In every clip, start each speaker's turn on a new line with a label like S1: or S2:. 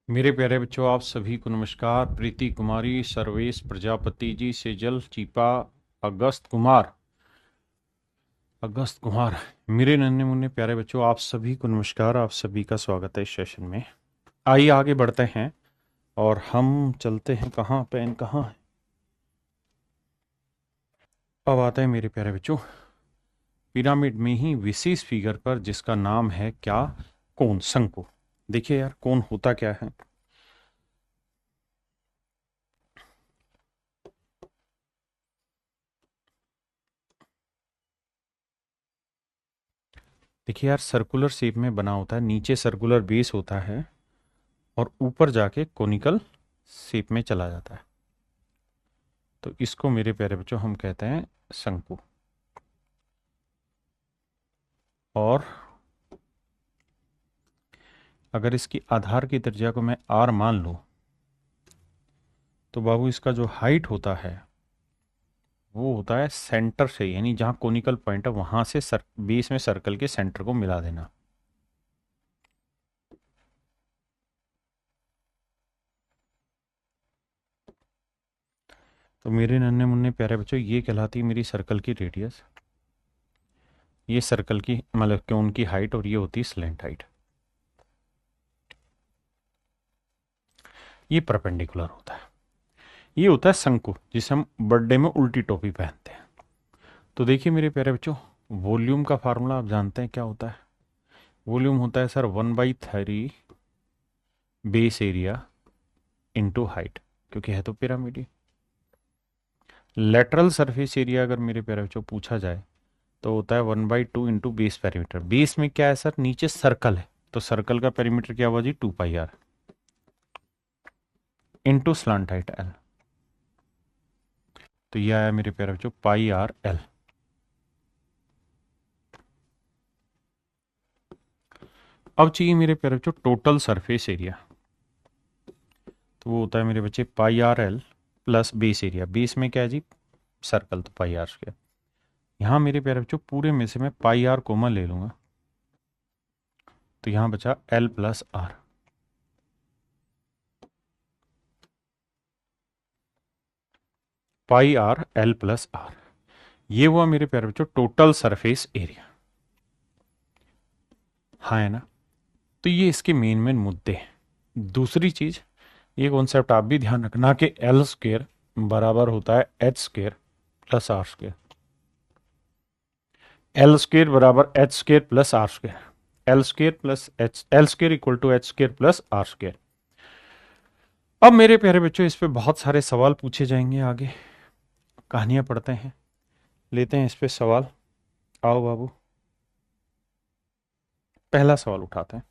S1: मेरे प्यारे बच्चों, आप सभी को नमस्कार। प्रीति कुमारी, सर्वेश प्रजापति जी, सेजल, चीपा, अगस्त कुमार, मेरे नन्हे मुन्ने प्यारे बच्चों, आप सभी को नमस्कार। आप सभी का स्वागत है इस सेशन में। आइए आगे बढ़ते हैं और हम चलते हैं। कहाँ पेन कहाँ है? अब आते हैं मेरे प्यारे बच्चों पिरामिड में ही विशेष फिगर पर, जिसका नाम है क्या? कोन, शंकु। देखिए यार, कोन होता क्या है? देखिए यार, सर्कुलर शेप में बना होता है, नीचे सर्कुलर बेस होता है और ऊपर जाके कोनिकल शेप में चला जाता है। तो इसको मेरे प्यारे बच्चों हम कहते हैं शंकु। और अगर इसकी आधार की त्रिज्या को मैं आर मान लूं, तो बाबू इसका जो हाइट होता है वो होता है सेंटर से, यानी जहां कोनिकल पॉइंट है वहां से बेस में सर्कल के सेंटर को मिला देना। तो मेरे नन्हे मुन्ने प्यारे बच्चों, ये कहलाती है मेरी सर्कल की रेडियस। ये सर्कल की मतलब कोन की हाइट, और ये होती है स्लेंट हाइट। ये परपेंडिकुलर होता है। ये होता है शंकु, जिसे हम बर्थडे में उल्टी टोपी पहनते हैं। तो देखिए मेरे प्यारे बच्चों, वॉल्यूम का फार्मूला आप जानते हैं क्या होता है? वॉल्यूम होता है sir 1/3 base area into height, क्योंकि है तो पिरामिड ही। लेटरल सरफेस एरिया अगर मेरे प्यारे बच्चों पूछा जाए तो होता है 1/2 इंटू बेस पेरीमीटर। बेस में क्या है सर? नीचे सर्कल है, तो सर्कल का पेरीमीटर क्या हुआ जी? 2πr into slant height L. तो यह आया मेरे प्यारे बच्चों πr/l। अब चाहिए मेरे प्यारे बच्चों टोटल सरफेस एरिया। तो वो होता है मेरे बच्चे πr/l plus base area. Base में क्या है जी? सर्कल, तो πr²। यहाँ मेरे प्यारे बच्चों पूरे में से मैं πr कॉमन ले लूंगा, तो यहाँ बचा l प्लस आर। πr/l+r, ये हुआ मेरे प्यारे बच्चों टोटल सरफेस एरिया। हाँ है ना? तो ये इसके मेन मेन मुद्दे हैं। दूसरी चीज, ये कॉन्सेप्ट आप भी ध्यान रखना कि एल स्क्वेयर बराबर होता है H square plus R square. L square बराबर H square plus R square. L square plus H, L square equal to H square plus R square. अब मेरे प्यारे बच्चों, इस पे बहुत सारे सवाल पूछे जाएंगे आगे। कहानियां पढ़ते हैं, लेते हैं इस पे सवाल। आओ बाबू, पहला सवाल उठाते हैं।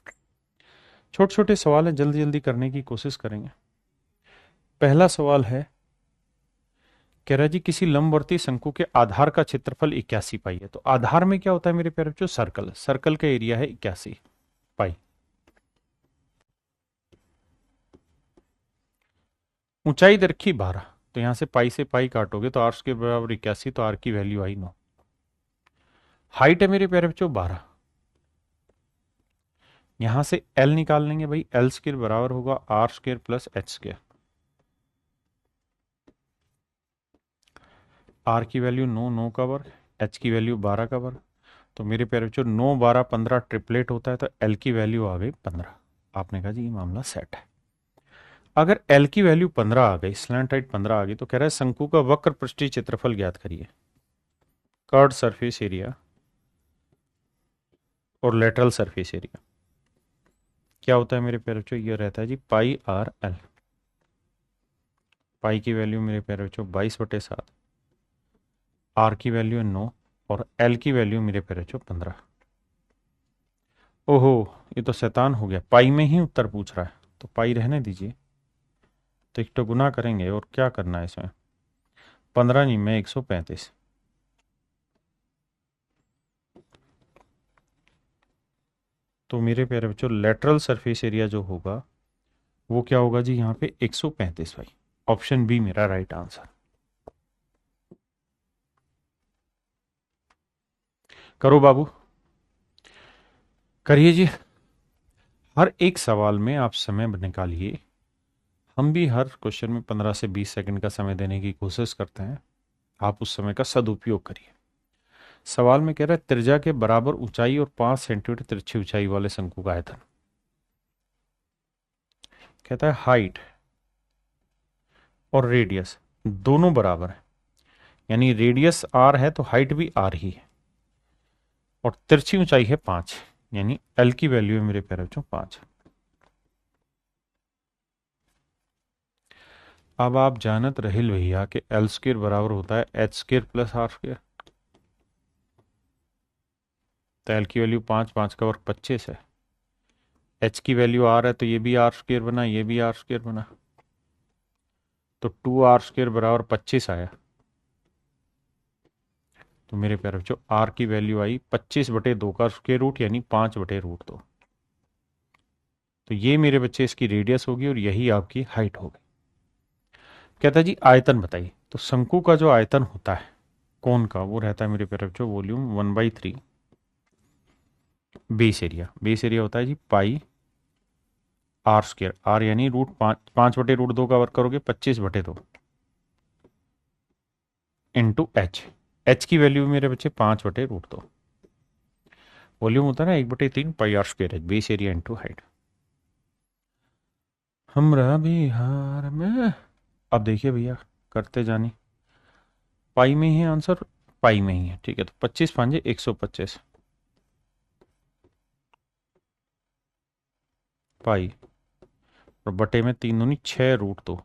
S1: छोटे छोटे सवाल है, जल्दी जल्दी करने की कोशिश करेंगे। पहला सवाल है, कह रहा है जी किसी लंबवर्ती शंकु के आधार का क्षेत्रफल 81 पाई है। तो आधार में क्या होता है मेरे प्यारे बच्चों? सर्कल। सर्कल का एरिया है 81 पाई। ऊंचाई दे रखी 12। तो यहां से पाई से पाई काटोगे तो आर के बराबर 81, तो आर की वैल्यू आई 9। हाइट है मेरे प्यारे बच्चों 12। यहां से एल निकाल लेंगे भाई, एल स्क्र बराबर होगा R square plus H square. R की वैल्यू 9, 9 का वर्ग, एच की वैल्यू 12 का वर्ग। तो मेरे प्यारे बच्चों 9, 12, 15 ट्रिपलेट होता है, तो एल की वैल्यू आ गई 15। आपने कहा जी ये मामला सेट है। अगर एल की वैल्यू 15 आ गई, स्लैंट हाइट 15 आ गई, तो कह रहा है शंकु का वक्र पृष्ठीय क्षेत्रफल ज्ञात करिए। कर्ड सरफेस एरिया और लेटरल सरफेस एरिया क्या होता है मेरे प्यारे बच्चों? ये रहता है जी πr/l। पाई की वैल्यू मेरे प्यारे बच्चों 22/7, आर की वैल्यू है 9 और एल की वैल्यू मेरे प्यारे बच्चों 15। ओहो, ये तो शैतान हो गया, पाई में ही उत्तर पूछ रहा है। तो पाई रहने दीजिए, तो एक तो गुना करेंगे और क्या करना है इसमें? 15 नहीं में 135। तो मेरे प्यारे बच्चों लेटरल सरफेस एरिया जो होगा वो क्या होगा जी? यहाँ पे 135 भाई। ऑप्शन बी मेरा राइट आंसर। करो बाबू, करिए जी। हर एक सवाल में आप समय निकालिए। हम भी हर क्वेश्चन में 15 से 20 सेकंड का समय देने की कोशिश करते हैं, आप उस समय का सदुपयोग करिए। सवाल में कह रहा है त्रिज्या के बराबर ऊंचाई और 5 सेंटीमीटर तिरछी ऊंचाई वाले शंकु का आयतन। कहता है हाइट और रेडियस दोनों बराबर है, यानी रेडियस आर है तो हाइट भी आर ही है, और तिरछी ऊंचाई है 5, यानी एल की वैल्यू है मेरे प्यारे बच्चों 5। अब आप जानत रहिल भैया कि एल स्क्र बराबर होता है H square plus R square. तो एल की वैल्यू 5, 5 का वर्ग 25 है। एच की वैल्यू आर है तो ये भी आर स्क्र बना, ये भी आर स्क्र बना, तो 2r स्क्र बराबर 25 आया। तो मेरे प्यारे बच्चों आर की वैल्यू आई 25/2 का स्क्वायर रूट, यानी 5/√2। तो ये मेरे बच्चे इसकी रेडियस होगी और यही आपकी हाइट होगी। कहता है जी आयतन बताइए। तो शंकु का जो आयतन होता है कोन का, वो रहता है मेरे प्यारे बच्चों volume 1/3 base area. Base area होता है जी पाई आर स्क्र, आर यानी √5 का वर्ग करोगे 25/2 इंटू एच। एच की वैल्यू मेरे बच्चे 5/√2। वॉल्यूम होता है ना 1/3 pi R square, base area into height. हमरा बिहार में, अब देखिए भैया करते जानी, पाई में ही है आंसर, पाई में ही है, ठीक है। तो 25×5 = 125 पाई, और बटे में 3 दूनी 6√2।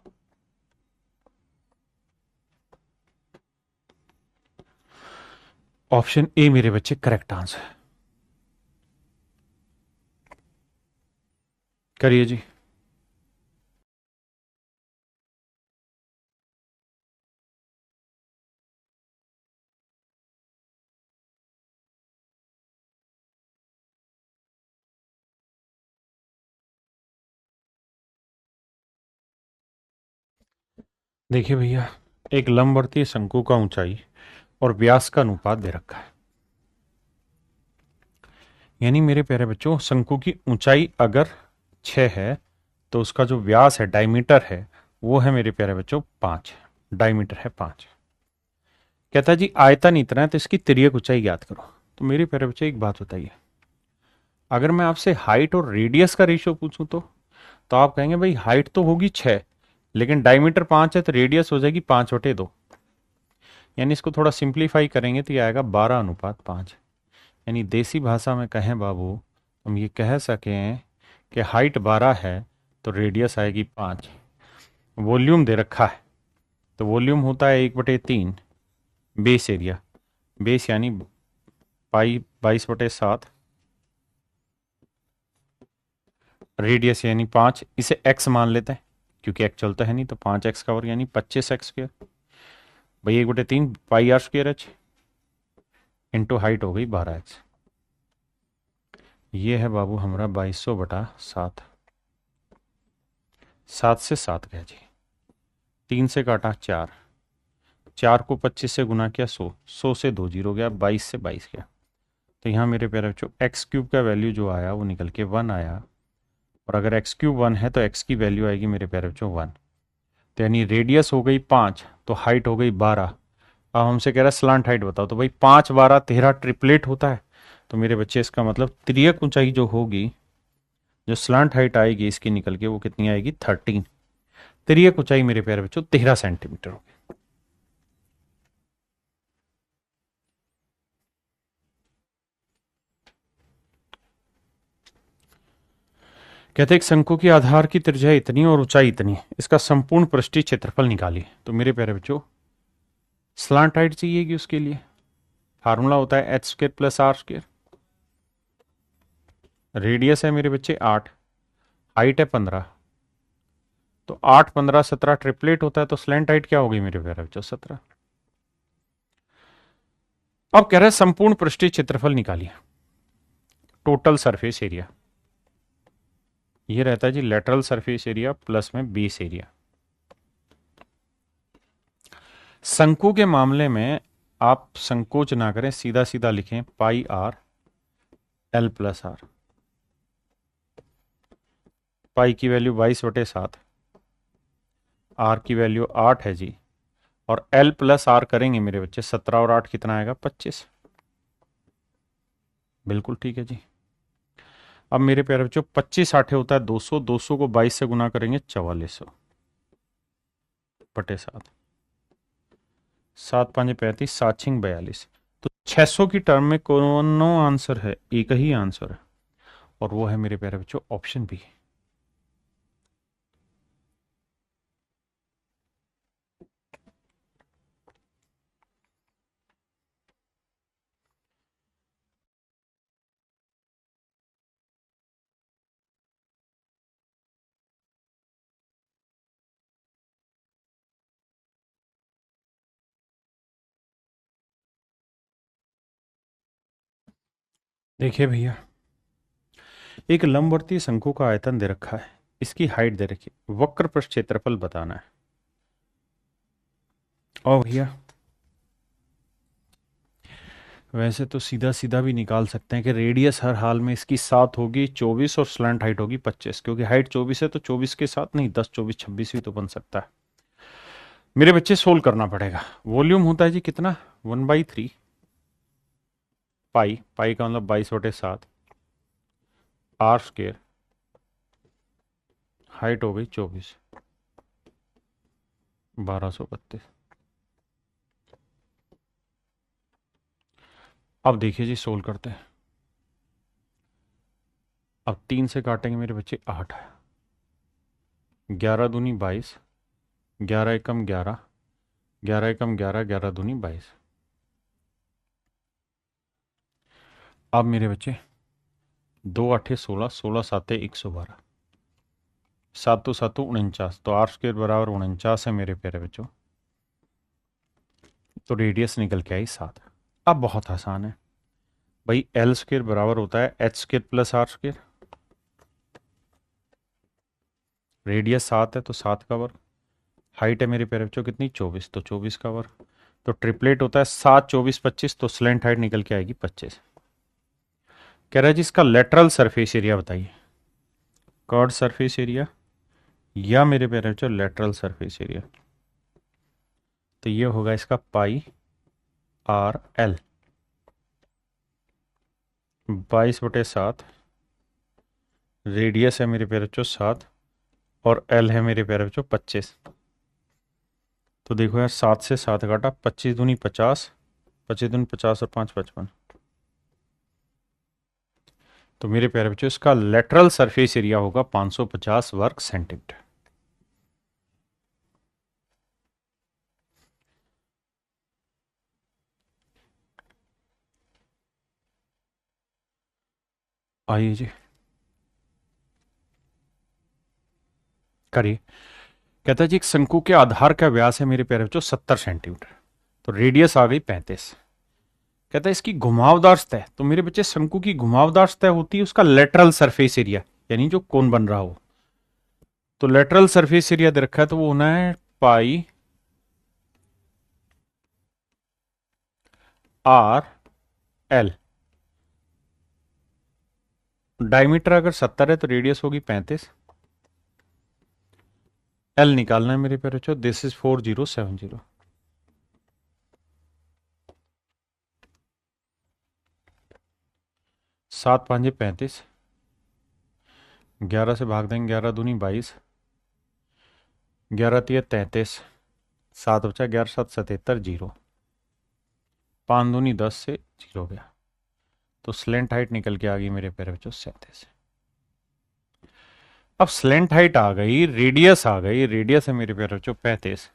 S1: ऑप्शन ए मेरे बच्चे करेक्ट आंसर है। करिए जी। देखिए भैया एक लंबवर्तीय शंकु का ऊंचाई और व्यास का अनुपात दे रखा है, यानी मेरे प्यारे बच्चों शंकु की ऊंचाई अगर 6 है तो उसका जो व्यास है डायमीटर है वो है मेरे प्यारे बच्चों 5, डायमीटर है 5। कहता है जी आयतन इतना है तो इसकी तिर्यक ऊंचाई ज्ञात करो। तो मेरे प्यारे बच्चों एक बात बताइए, अगर मैं आपसे हाइट और रेडियस का रेशियो पूछूं तो आप कहेंगे भाई हाइट तो होगी 6 लेकिन डायमीटर 5 है तो रेडियस हो जाएगी 5/2, यानी इसको थोड़ा सिंप्लीफाई करेंगे तो ये आएगा 12:5। यानी देसी भाषा में कहें बाबू, हम ये कह सकें कि हाइट 12 है तो रेडियस आएगी 5। वॉल्यूम दे रखा है तो वॉल्यूम होता है 1/3 बेस एरिया, बेस यानी पाई 22/7, रेडियस यानी 5, इसे x मान लेते हैं क्योंकि x चलता है नहीं, तो 5x का वर्ग यानी 25x²। भाई 1/3 pi R square H into height हो गई 12x। ये है बाबू हमारा 2200/7। 7 से 7 गया जी, 3 से काटा 4, 4 को 25 से गुना किया 100, 100 से 2 जीरो गया, 22 से 22 गया। तो यहाँ मेरे प्यारे बच्चों x³ का वैल्यू जो आया वो निकल के 1 आया, और अगर x³ 1 है तो x की वैल्यू आएगी मेरे प्यारे बच्चों 1। तो यानी रेडियस हो गई 5 तो हाइट हो गई 12। अब हमसे कह रहा है स्लांट हाइट बताओ, तो भाई 5, 12, 13 ट्रिपलेट होता है। तो मेरे बच्चे इसका मतलब तिर्यक ऊंचाई जो होगी, जो स्लांट हाइट आएगी इसकी निकल के वो कितनी आएगी 13। तिर्यक ऊंचाई मेरे प्यारे बच्चों 13 सेंटीमीटर होगी। कहते एक शंकु की आधार की त्रिज्या इतनी और ऊंचाई इतनी, इसका संपूर्ण पृष्ठीय क्षेत्रफल निकालिए। तो मेरे प्यारे बच्चों स्लांट हाइट चाहिएगी, उसके लिए फार्मूला होता है H square plus R square. Radius है मेरे बच्चे 8, हाइट है 15, तो 8, 15, 17 ट्रिपलेट होता है, तो स्लैंट हाइट क्या होगी मेरे प्यारे बच्चों 17। अब कह रहे हैं संपूर्ण पृष्ठीय क्षेत्रफल निकालिए, टोटल सरफेस एरिया। ये रहता है जी लेटरल सरफेस एरिया प्लस में बेस एरिया। शंकु के मामले में आप संकोच ना करें, सीधा सीधा लिखें पाई आर एल प्लस आर। पाई की वैल्यू 22/7, आर की वैल्यू 8 है जी, और एल प्लस आर करेंगे मेरे बच्चे, 17 और 8 कितना आएगा, 25। बिल्कुल ठीक है जी। अब मेरे प्यारे बच्चों 25 आठे होता है 200, 200 को 22 से गुना करेंगे 4400/7, 7×5 = 35, 7×6 = 42। तो 600 की टर्म में कौन आंसर है, एक ही आंसर है, और वो है मेरे प्यारे बच्चों ऑप्शन बी। देखिए भैया, एक लंबवर्तीय शंकु का आयतन दे रखा है, इसकी हाइट दे रखी है, वक्र पृष्ठ क्षेत्रफल बताना है। और भैया वैसे तो सीधा सीधा भी निकाल सकते हैं कि रेडियस हर हाल में इसकी 7 होगी 24 और स्लैंट हाइट होगी 25, क्योंकि हाइट 24 है तो 24 के साथ नहीं, 10 24 26 भी तो बन सकता है। मेरे बच्चे सोल्व करना पड़ेगा। वॉल्यूम होता है जी कितना, 1/3 पाई, पाई का मतलब 22/7, आर स्क्वेयर, हाइट हो गई 24, 1232। अब देखिए जी सोल्व करते हैं। अब 3 से काटेंगे मेरे बच्चे 8, 11 दूनी 22, 11 एकम 11, 11 एकम 11, 11 दूनी 22। अब मेरे बच्चे 2 8 16, 16 7 112, 7 7 49, तो आर स्क्वेयर बराबर 49 है मेरे प्यारे बच्चों। तो रेडियस निकल के आई 7। अब बहुत आसान है भाई, एल स्क्वेयर बराबर होता है H square plus R square. Radius 7 है तो 7 का वर्ग, हाइट है मेरे प्यारे बच्चों कितनी, 24, तो 24 का वर्ग। तो ट्रिपलेट होता है 7 24 25, तो स्लेंट हाइट निकल के आएगी 25। कह रहा है जी इसका लेटरल सरफेस एरिया बताइए, कर्ड सरफेस एरिया या मेरे प्यारे बच्चों लेटरल सरफेस एरिया। तो ये होगा इसका पाई आर एल, 22/7, रेडियस है मेरे प्यारे बच्चों 7, और एल है मेरे प्यारे बच्चों 25। तो देखो यार 7 से 7 काटा, 25 दूनी 50, 25 दूनी 50 और 5 55। तो मेरे प्यारे बच्चों इसका लेटरल सरफेस एरिया होगा 550 वर्ग सेंटीमीटर। आइए जी करिए। कहता है जी एक शंकु के आधार का व्यास है मेरे प्यारे बच्चों 70 सेंटीमीटर, तो रेडियस आ गई 35। कहता है इसकी घुमावदार सतह, तो मेरे बच्चे शंकु की घुमावदार सतह होती है उसका लेटरल सरफेस एरिया, यानी जो कोण बन रहा हो। तो लेटरल सरफेस एरिया दे रखा है, तो वो होना है पाई आर एल। डायमीटर अगर 70 है तो रेडियस होगी 35। एल निकालना है मेरे प्यारे बच्चों, दिस इज 4070। 7×5 = 35, 11 से भाग देंगे, 11 दूनी 22, 11 × 3 = 33, 7 बचा, 11 7 77, 0, 5 दूनी 10 से 0 गया। तो स्लेंट हाइट निकल के आ गई मेरे प्यारे बच्चों 37। अब स्लेंट हाइट आ गई, रेडियस आ गई, रेडियस है मेरे प्यारे बच्चों 35।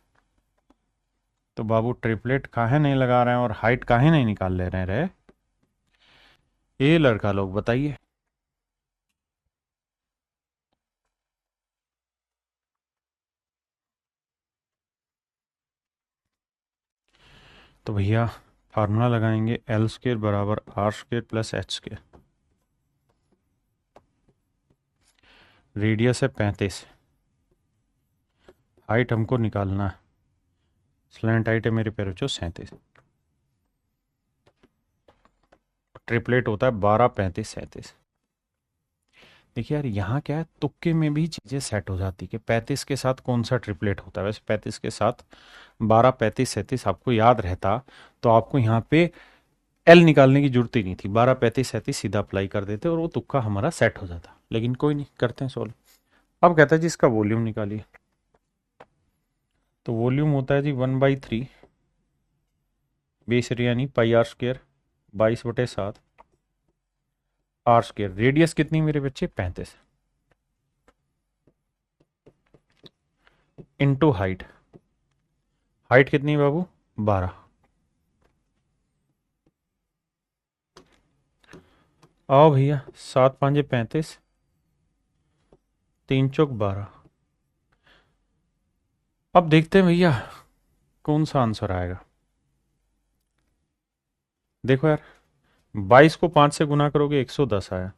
S1: तो बाबू ट्रिपलेट काहे नहीं लगा रहे हैं और हाइट काहे नहीं निकाल ले रहे हैं रे, ये लड़का लोग बताइए। तो भैया फार्मूला लगाएंगे, एल स्क्वेयर बराबर R square plus H square, radius है 35, हाइट हमको निकालना है, स्लैंट हाइट है मेरे प्यारे बच्चों 37, ट्रिपलेट होता है 12 35 37। देखिए यार यहाँ क्या है, तुक्के में भी चीज़ें सेट हो जाती कि 35 के साथ कौन सा ट्रिपलेट होता है। वैसे 35 के साथ 12, 35, 37 आपको याद रहता तो आपको यहाँ पे एल निकालने की जरूरत ही नहीं थी, 12, 35, 37 सीधा अप्लाई कर देते और वो तुक्का हमारा सेट हो जाता। लेकिन कोई नहीं, करते हैं सॉल्व। अब कहता है जी इसका वॉल्यूम निकालिए। तो वॉल्यूम होता है जी 1/3 बेस एरिया यानी pi R square 22/7 R square. Radius कितनी मेरे बच्चे, 35 इंटू हाइट। हाइट कितनी बाबू, 12। आओ भैया, 7 5 35, 3 चौक 12। अब देखते हैं भैया कौन सा आंसर आएगा। देखो यार, 22 को 5 से गुना करोगे 110 आया,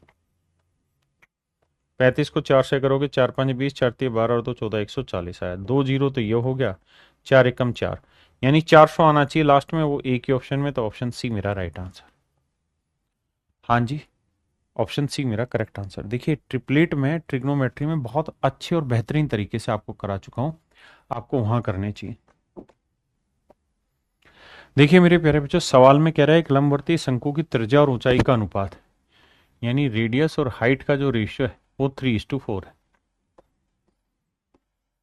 S1: 35 को 4 से करोगे 4 5 20, 4 3 12 और 2 14, 140 आया। 2 जीरो तो ये हो गया, 4 एकम 4, यानी 400 आना चाहिए लास्ट में, वो एक ही ऑप्शन में। तो ऑप्शन सी मेरा राइट आंसर। हाँ जी, ऑप्शन सी मेरा करेक्ट आंसर। देखिए ट्रिपलेट में ट्रिग्नोमेट्री में बहुत अच्छे और बेहतरीन तरीके से आपको करा चुका हूं, आपको वहां करने चाहिए। देखिए मेरे प्यारे बच्चों, सवाल में कह रहा है एक लंबवर्ती शंकु की त्रिज्या और ऊंचाई का अनुपात, यानी रेडियस और हाइट का जो रेशियो है वो 3:4 है।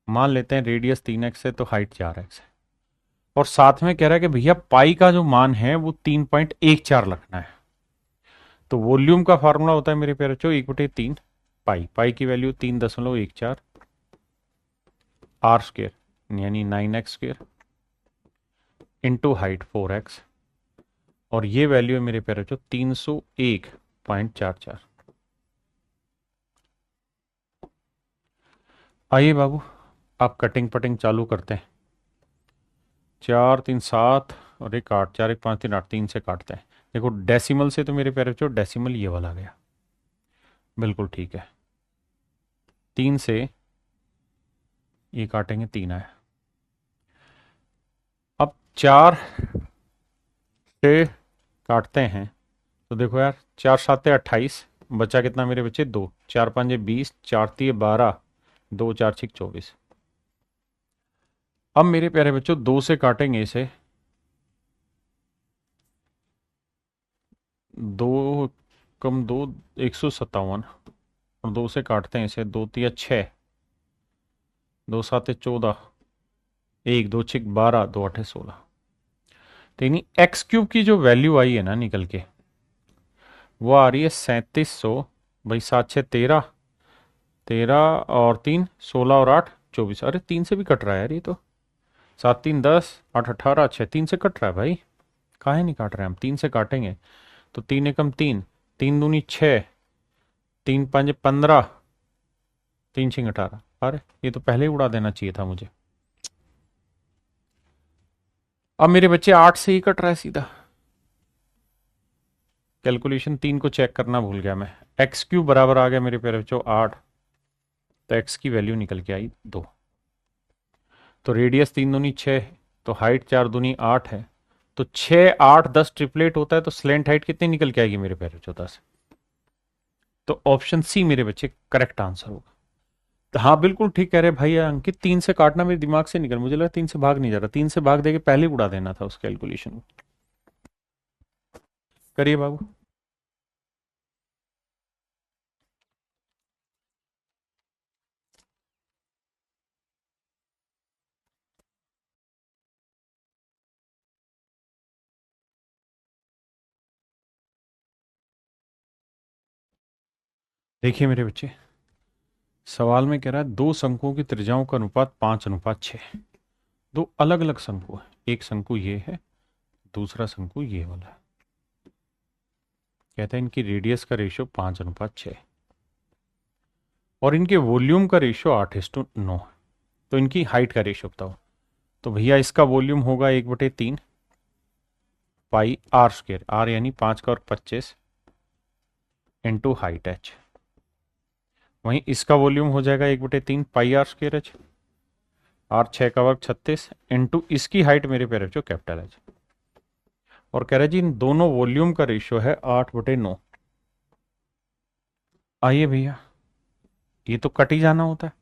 S1: मान लेते हैं रेडियस 3x है तो हाइट 4x है, और साथ में कह रहा है कि भैया पाई का जो मान है वो 3.14 रखना है। तो वॉल्यूम का फार्मूला होता है मेरे प्यारे बच्चों 1/3 पाई। पाई की वैल्यू 3.14 आर स्क्र यानी 9x² इंटू हाइट 4x, और ये वैल्यू है मेरे प्यारे बच्चों 301.44। आइए बाबू, आप कटिंग पटिंग चालू करते हैं। 4 3 7 और एक 8, 4 1 5 3 8, 3 से काटते हैं। देखो डेसिमल से तो मेरे प्यारे बच्चों डेसिमल ये वाला गया, बिल्कुल ठीक है। 3 से ये काटेंगे, 3 आया। अब 4 से काटते हैं तो देखो यार, 4 7 28, बचा कितना मेरे बच्चे, 2, 4 5 20, 4 3 12, 2 4 6 24। अब मेरे प्यारे बच्चों 2 से काटेंगे इसे, 2 कम 2 157, और 2 से काटते हैं इसे, 2 3 6, 2 7 14, 1 2 6 12, 2 8 16। तो यानी एक्स क्यूब की जो वैल्यू आई है ना निकल के, वो आ रही है 3700। भाई 7 6 13, 13 और 3 16 और 8 24। अरे 3 से भी कट रहा है यार ये तो, 7 3 10, 8 18, 6 3 से कट रहा है भाई। काहे नहीं काट रहे हैं हम, 3 से काटेंगे तो 3 एकम 3, 3 दूनी 6, 3 5 15, 3 6 18। अरे ये तो पहले ही उड़ा देना चाहिए था मुझे। अब मेरे बच्चे 8 से ही कट रहा है सीधा, कैलकुलेशन 3 को चेक करना भूल गया मैं। एक्स क्यूब बराबर आ गया मेरे प्यारे बच्चों 8, तो एक्स की वैल्यू निकल के आई 2। तो रेडियस 3 दूनी 6, तो हाइट 4 दूनी 8 है। तो 6 8 10 ट्रिपलेट होता है तो स्लेंट हाइट कितनी निकल के आएगी मेरे प्यारे बच्चों, 10। तो ऑप्शन सी मेरे बच्चे करेक्ट आंसर होगा। तो हाँ बिल्कुल ठीक कह रहे भाई अंकित, 3 से काटना मेरे दिमाग से निकल, मुझे लगा 3 से भाग नहीं जा रहा, 3 से भाग देके पहले ही उड़ा देना था उस कैलकुलेशन को। करिए बाबू। देखिए मेरे बच्चे, सवाल में कह रहा है दो शंकुओं की त्रिज्याओं का अनुपात 5:6। दो अलग अलग शंकु है, एक शंकु ये है, दूसरा शंकु ये वाला है। कहता है इनकी रेडियस का रेशियो 5:6 और इनके वॉल्यूम का रेशियो 8:9। तो इनकी हाइट का रेशियो बताओ। तो भैया इसका वॉल्यूम होगा 1/3 पाई आर स्क्र, आर यानी 5 का और 25 इंटू हाइट एच। वहीं इसका वॉल्यूम हो जाएगा 1/3 pi R square H, are 6 का वर्ग 36 इंटू इसकी हाइट मेरे प्यारे बच्चों कैपिटल एच। और कह रहे जी इन दोनों वॉल्यूम का रेशियो है 8/9। आइए भैया ये तो कट ही जाना होता है।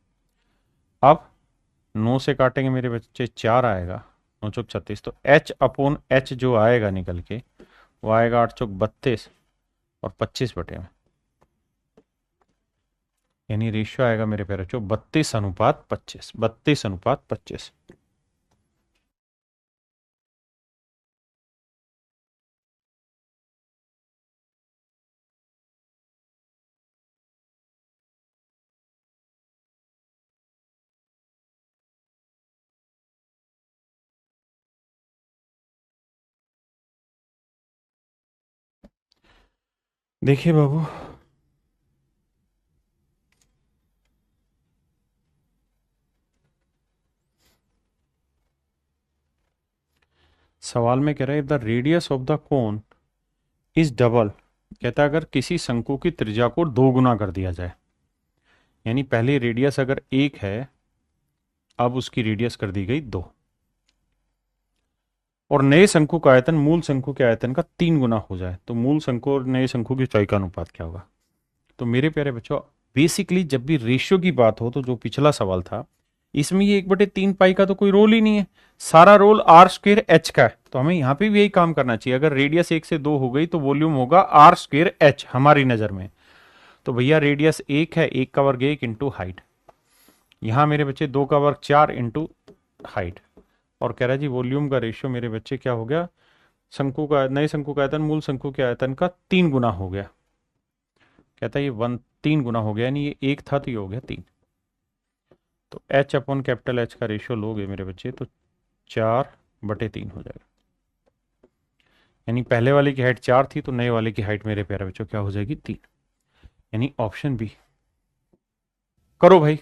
S1: अब 9 से काटेंगे मेरे बच्चे 4 आएगा, 9 चौक 36, तो एच अपॉन एच जो आएगा निकल के वो आएगा 8 चौक 32 और 25 बटे में, यानी रेशियो आएगा मेरे प्यारे बच्चों 32:25, 32:25। देखिए बाबू, सवाल में कह रहा है the radius of the cone is double, कहता है अगर किसी शंकु की त्रिज्या को 2 गुना कर दिया जाए, यानी पहले रेडियस अगर 1 है, अब उसकी रेडियस कर दी गई 2, और नए शंकु का आयतन मूल शंकु के आयतन का 3 गुना हो जाए, तो मूल शंकु और नए शंकु की ऊंचाई का अनुपात क्या होगा। तो मेरे प्यारे बच्चों, बेसिकली जब भी रेशियो की बात हो, तो जो पिछला सवाल था इसमें ये 1/3 पाई का तो कोई रोल ही नहीं है, सारा रोल आर स्क्वेयर एच का है। तो हमें यहाँ पे भी यही काम करना चाहिए, अगर रेडियस 1 से 2 हो गई तो वॉल्यूम होगा आर स्क्वेयर एच हमारी नजर में। तो भैया रेडियस 1 है, 1 का वर्ग 1 इंटू हाइट, यहाँ मेरे बच्चे 2 का वर्ग 4 इंटू हाइट, और कह रहा है जी वॉल्यूम का रेशियो मेरे बच्चे क्या हो गया, शंकु का नए शंकु का आयतन मूल शंकु के आयतन का 3 गुना हो गया। कहता है ये 3 गुना हो गया, यानी ये 1 था तो ये हो गया 3। तो एच अपॉन कैपिटल एच का रेशियो लोगे मेरे बच्चे तो 4/3 हो जाएगा, यानी पहले वाले की हाइट 4 थी तो नए वाले की हाइट मेरे प्यारे बच्चों क्या हो जाएगी 3, यानी ऑप्शन बी। करो भाई।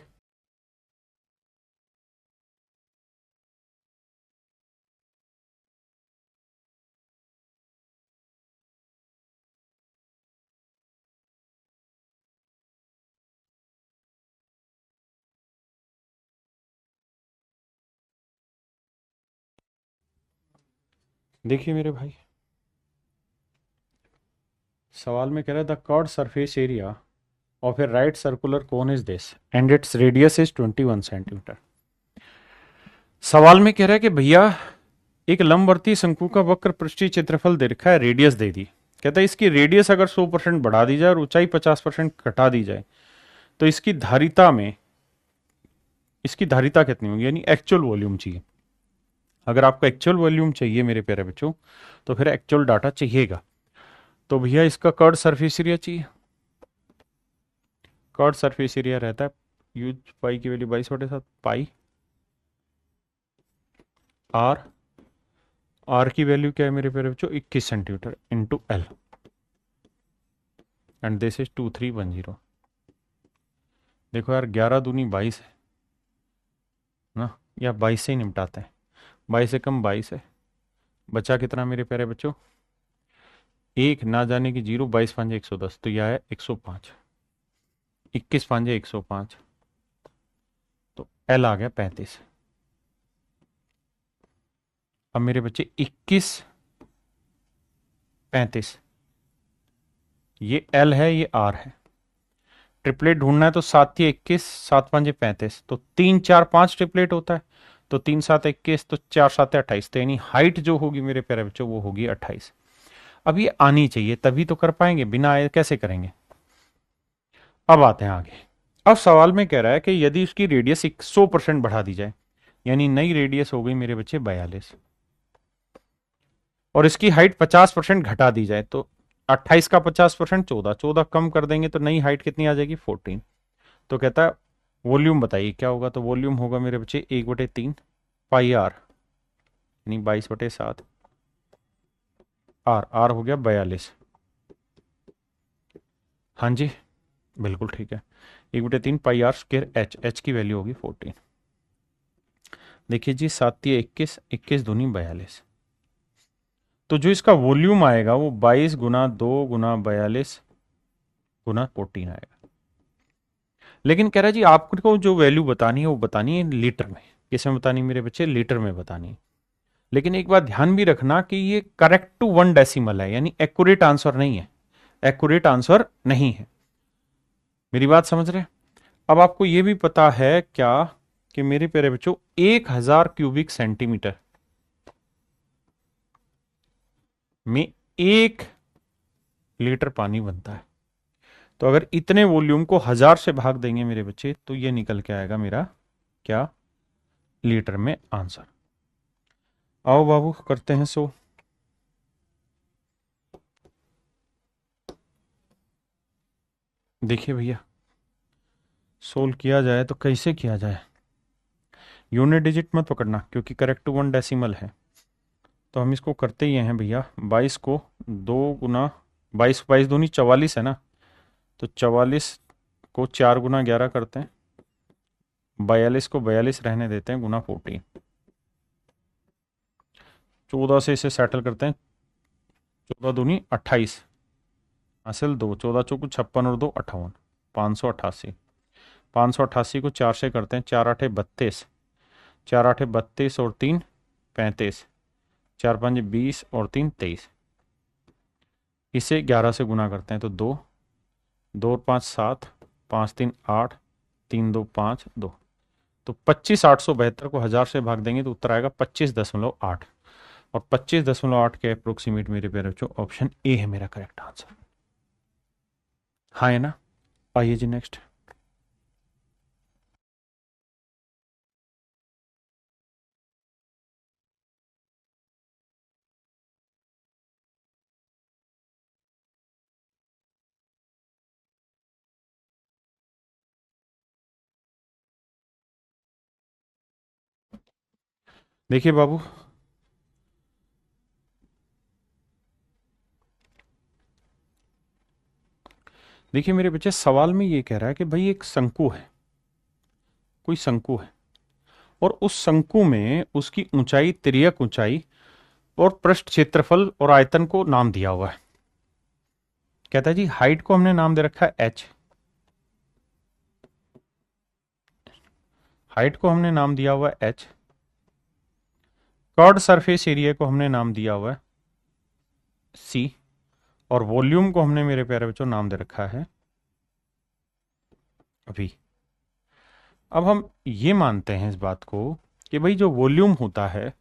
S1: देखिए मेरे भाई, सवाल में कह रहा है the curve surface area of a right circular cone is this and its radius is 21 centimetre. सवाल में कह रहा है कि भैया एक लंबवर्ती शंकु का वक्र पृष्ठीय क्षेत्रफल दे रखा है, रेडियस दे दी, कहता है इसकी रेडियस अगर 100% बढ़ा दी जाए और ऊंचाई 50% घटा दी जाए तो इसकी धारिता कितनी होगी, यानी एक्चुअल वॉल्यूम चाहिए। अगर आपको एक्चुअल वॉल्यूम चाहिए मेरे प्यारे बच्चों, तो फिर एक्चुअल डाटा चाहिएगा। तो भैया इसका कर्ड सरफेस एरिया चाहिए। कर्ड सरफेस एरिया रहता है यूज पाई की वैल्यू 22/7 पाई आर, आर की वैल्यू क्या है मेरे प्यारे बच्चों 21 centimetre into L, and this is 2310। देखो यार 11 दूनी 22 है ना, या 22 से ही निपटाते हैं, 22 से कम 22 है, बचा कितना मेरे प्यारे बच्चों, एक ना जाने की 0, 22×5 110, तो यह है 105, 21×5 105, तो एल आ गया 35। अब मेरे बच्चे 21 35, ये एल है ये आर है, ट्रिपलेट ढूंढना है तो 7×3 = 21, 7×5 = 35, तो 3 4 5 ट्रिपलेट होता है, तो 3×7 = 21, तो 4×7 = 28, तो यानी हाइट जो होगी मेरे प्यारे बच्चों वो होगी 28। अब ये आनी चाहिए तभी तो कर पाएंगे, बिना आए कैसे करेंगे। अब आते हैं आगे। अब सवाल में कह रहा है कि यदि इसकी रेडियस 100% बढ़ा दी जाए, यानी नई रेडियस हो गई मेरे बच्चे 42, और इसकी हाइट 50% घटा दी जाए, तो 28 का 50% 14, 14 कम कर देंगे तो नई हाइट कितनी आ जाएगी 14। तो कहता है वॉल्यूम बताइए क्या होगा, तो वॉल्यूम होगा मेरे बच्चे 1/3 पाई आर, यानी 22/7 आर, आर हो गया 42। हाँ जी बिल्कुल ठीक है, 1/3 pi are square H, H की वैल्यू होगी 14। देखिए जी 7×3 = 21, 21×2 = 42, तो जो इसका वॉल्यूम आएगा वो 22×2×42×14 आएगा। लेकिन कह रहा है जी आपको जो वैल्यू बतानी है वो बतानी है लीटर में। किसमें बतानी मेरे बच्चे, लीटर में बतानी है। लेकिन एक बात ध्यान भी रखना कि ये करेक्ट टू 1 डेसिमल है, यानी एक्यूरेट आंसर नहीं है, एक्यूरेट आंसर नहीं है, मेरी बात समझ रहे हैं। अब आपको यह भी पता है क्या कि मेरे प्यारे बच्चों 1000 क्यूबिक सेंटीमीटर में 1 लीटर पानी बनता है। तो अगर इतने वॉल्यूम को 1000 से भाग देंगे मेरे बच्चे, तो ये निकल के आएगा मेरा क्या, लीटर में आंसर। आओ बाबू करते हैं सो। देखिए भैया, सोल्व किया जाए तो कैसे किया जाए। यूनिट डिजिट मत पकड़ना क्योंकि करेक्ट टू 1 डेसिमल है। तो हम इसको करते ही हैं भैया, 22 को 2 गुना 22, 22 दूनी 44 है ना, तो 44 को 4 गुना 11 करते हैं, 42 को 42 रहने देते हैं, गुना 14, 14 से इसे सेटल करते हैं, 14 दूनी 28, हासिल 2, 14 चौको 56 और 2 58, 588, 588 को 4 से करते हैं, 4 आठे 32, 4 आठे 32 और 3 35, 4 5 20 और 3 23, इसे 11 से गुना करते हैं तो 2, 2 और 5 7, 5 3 8, 3 2 5 2, तो 25,872 को 1000 से भाग देंगे तो उत्तर आएगा 25.8, और 25.8 के अप्रोक्सीमेट मेरे प्यारे बच्चों ऑप्शन ए है मेरा करेक्ट आंसर। हाँ है ना। आइए जी नेक्स्ट। देखिए बाबू, देखिए मेरे बच्चे, सवाल में ये कह रहा है कि भाई एक शंकु है, कोई शंकु है, और उस शंकु में उसकी ऊंचाई, तिर्यक ऊंचाई और पृष्ठ क्षेत्रफल और आयतन को नाम दिया हुआ है। कहता है जी हाइट को हमने नाम दे रखा है एच, हाइट को हमने नाम दिया हुआ है एच, कर्ड सरफेस एरिया को हमने नाम दिया हुआ है सी, और वॉल्यूम को हमने मेरे प्यारे बच्चों नाम दे रखा है वी। अब हम ये मानते हैं इस बात को कि भाई जो वॉल्यूम होता है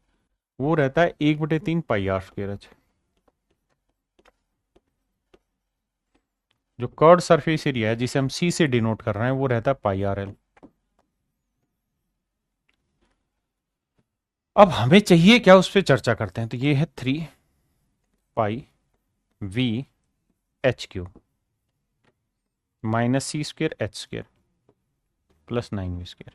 S1: वो रहता है 1/3 पाई आर स्क्वायर एच। जो कर्ड सरफेस एरिया है जिसे हम सी से डिनोट कर रहे हैं वो रहता है पाई आर एल। अब हमें चाहिए क्या, उस पर चर्चा करते हैं। तो ये है 3 pi V H Q minus C square H square plus 9 V square,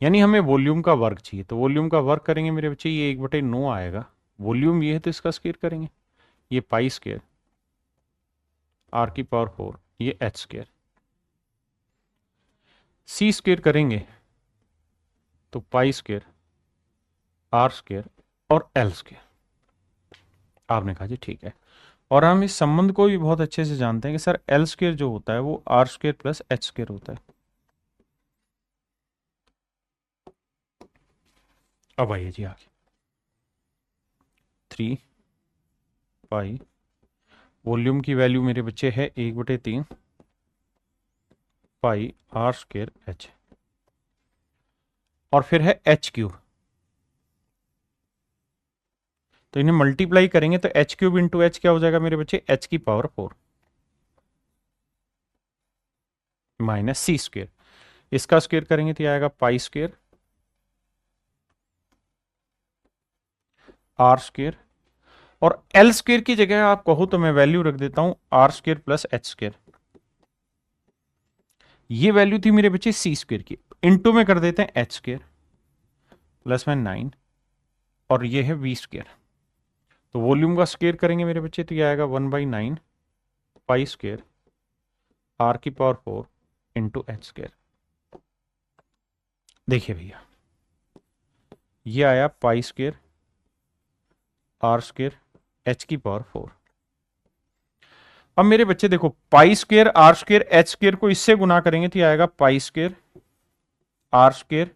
S1: यानी हमें वॉल्यूम का वर्क चाहिए। तो वॉल्यूम का वर्क करेंगे मेरे बच्चे, ये 1/9 आएगा, वॉल्यूम ये है तो इसका स्क्वेयर करेंगे, ये पाई स्क्वेयर आर की पावर 4, ये एच स्क्वेयर, सी स्क्वेयर करेंगे तो पाई स्क्वेयर आर स्क्वेयर और एल स्क्वेयर। आपने कहा जी ठीक है, और हम इस संबंध को भी बहुत अच्छे से जानते हैं कि सर एल स्क्वेयर जो होता है वो R square plus H square होता है। अब आइए जी आगे, 3 पाई, वॉल्यूम की वैल्यू मेरे बच्चे है 1/3 पाई आर स्क्वेयर एच, और फिर है एच क्यूब, तो इन्हें मल्टीप्लाई करेंगे तो एच क्यूब इंटू एच क्या हो जाएगा मेरे बच्चे, एच की पावर 4 माइनस सी स्क्वेयर, इसका स्क्वेयर करेंगे तो आएगा पाई स्क्वेयर आर स्क्वेयर, और एल स्क्वेयर की जगह आप कहो तो मैं वैल्यू रख देता हूं R square plus H square. ये वैल्यू थी मेरे बच्चे सी स्क्वेयर की, इंटू में कर देते हैं एच स्क्वेयर प्लस में 9, और ये है वी स्क्वेयर। तो वॉल्यूम का स्क्वेयर करेंगे मेरे बच्चे तो ये आएगा 1/9 पाई स्क्वेयर आर की पावर 4 इंटू एच स्क्वेयर। देखिए भैया, ये आया पाई स्क्वेयर आर स्क्वेयर एच की पावर 4। अब मेरे बच्चे देखो, पाई square R square H square को इससे गुना करेंगे तो आएगा पाई स्क्वेयर आर स्क्वेयर,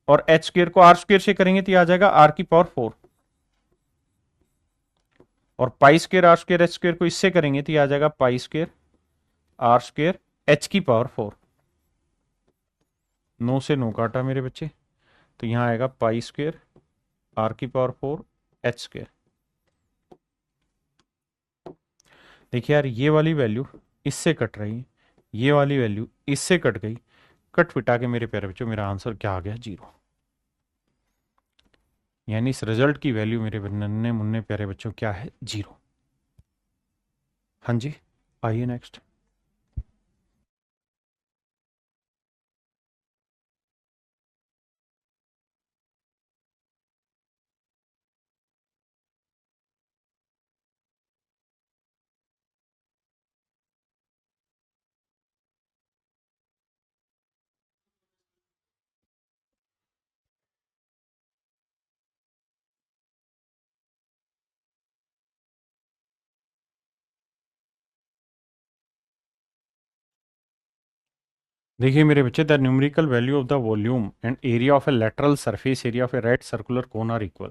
S1: और एच स्क्वेयर को आर स्क्वेयर से करेंगे तो आ जाएगा आर की पावर 4, और पाई square R square H square को इससे करेंगे तो आ जाएगा पाई स्क्वेयर आर स्क्वेयर एच की पावर 4, 9 से 9 काटा मेरे बच्चे, तो यहाँ आएगा पाई स्क्वेयर आर की पावर 4 एच स्क्वेयर। देखिए यार, ये वाली वैल्यू इससे कट रही है, ये वाली वैल्यू इससे कट गई, कट पिटा के मेरे प्यारे बच्चों मेरा आंसर क्या आ गया? 0। यानी इस रिजल्ट की वैल्यू मेरे नन्हे मुन्ने प्यारे बच्चों क्या है? 0। हाँ जी, आइए नेक्स्ट। देखिए मेरे बच्चे, the numerical value of the volume and area of a lateral surface area of a right circular cone are equal.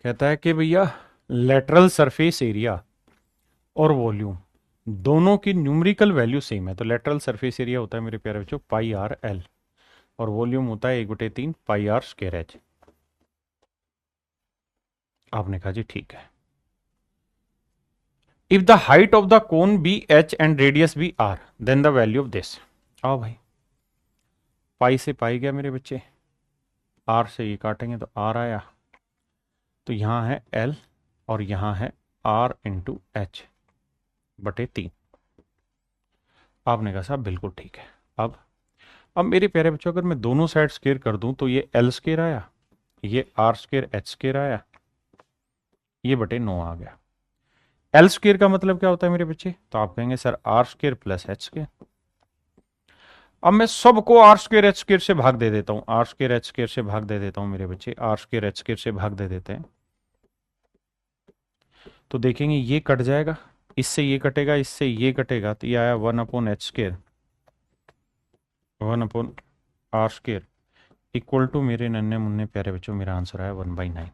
S1: कहता है कि भैया लेटरल सरफेस एरिया और वॉल्यूम दोनों की न्यूमेरिकल वैल्यू सेम है। तो लेटरल सरफेस एरिया होता है मेरे प्यारे बच्चों पाई आर एल, और वॉल्यूम होता है 1/3 पाई आर स्क्वायर एच। आपने कहा जी ठीक है। If the height of the cone be H and radius be R then the value of this. आओ भाई, पाई से पाई गया मेरे बच्चे, आर से ये काटेंगे तो आर आया, तो यहां है एल और यहां है आर इंटू एच बटे 3। आपने कहा साहब बिल्कुल ठीक है। अब मेरे प्यारे बच्चों, अगर मैं दोनों साइड स्क्वायर कर दूं तो ये एल स्क्वायर आया, ये आर स्क्वायर एच स्क्वायर आया, ये बटे 9 आ गया। एल स्क्वायर का मतलब क्या होता है मेरे बच्चे? तो आप कहेंगे sir R square plus H square. अब मैं सबको आर स्क्वायर एच स्क्वायर से भाग दे देता हूं, आर स्क्वायर एच स्क्वायर से भाग दे देता हूं मेरे बच्चे, आर स्क्वायर एच स्क्वायर से भाग दे देते हैं, तो देखेंगे ये कट जाएगा, इससे ये कटेगा, इससे ये कटेगा, तो ये आया 1/h², 1/r² इक्वल टू मेरे नन्हे मुन्ने प्यारे बच्चों मेरा आंसर आया 1/9।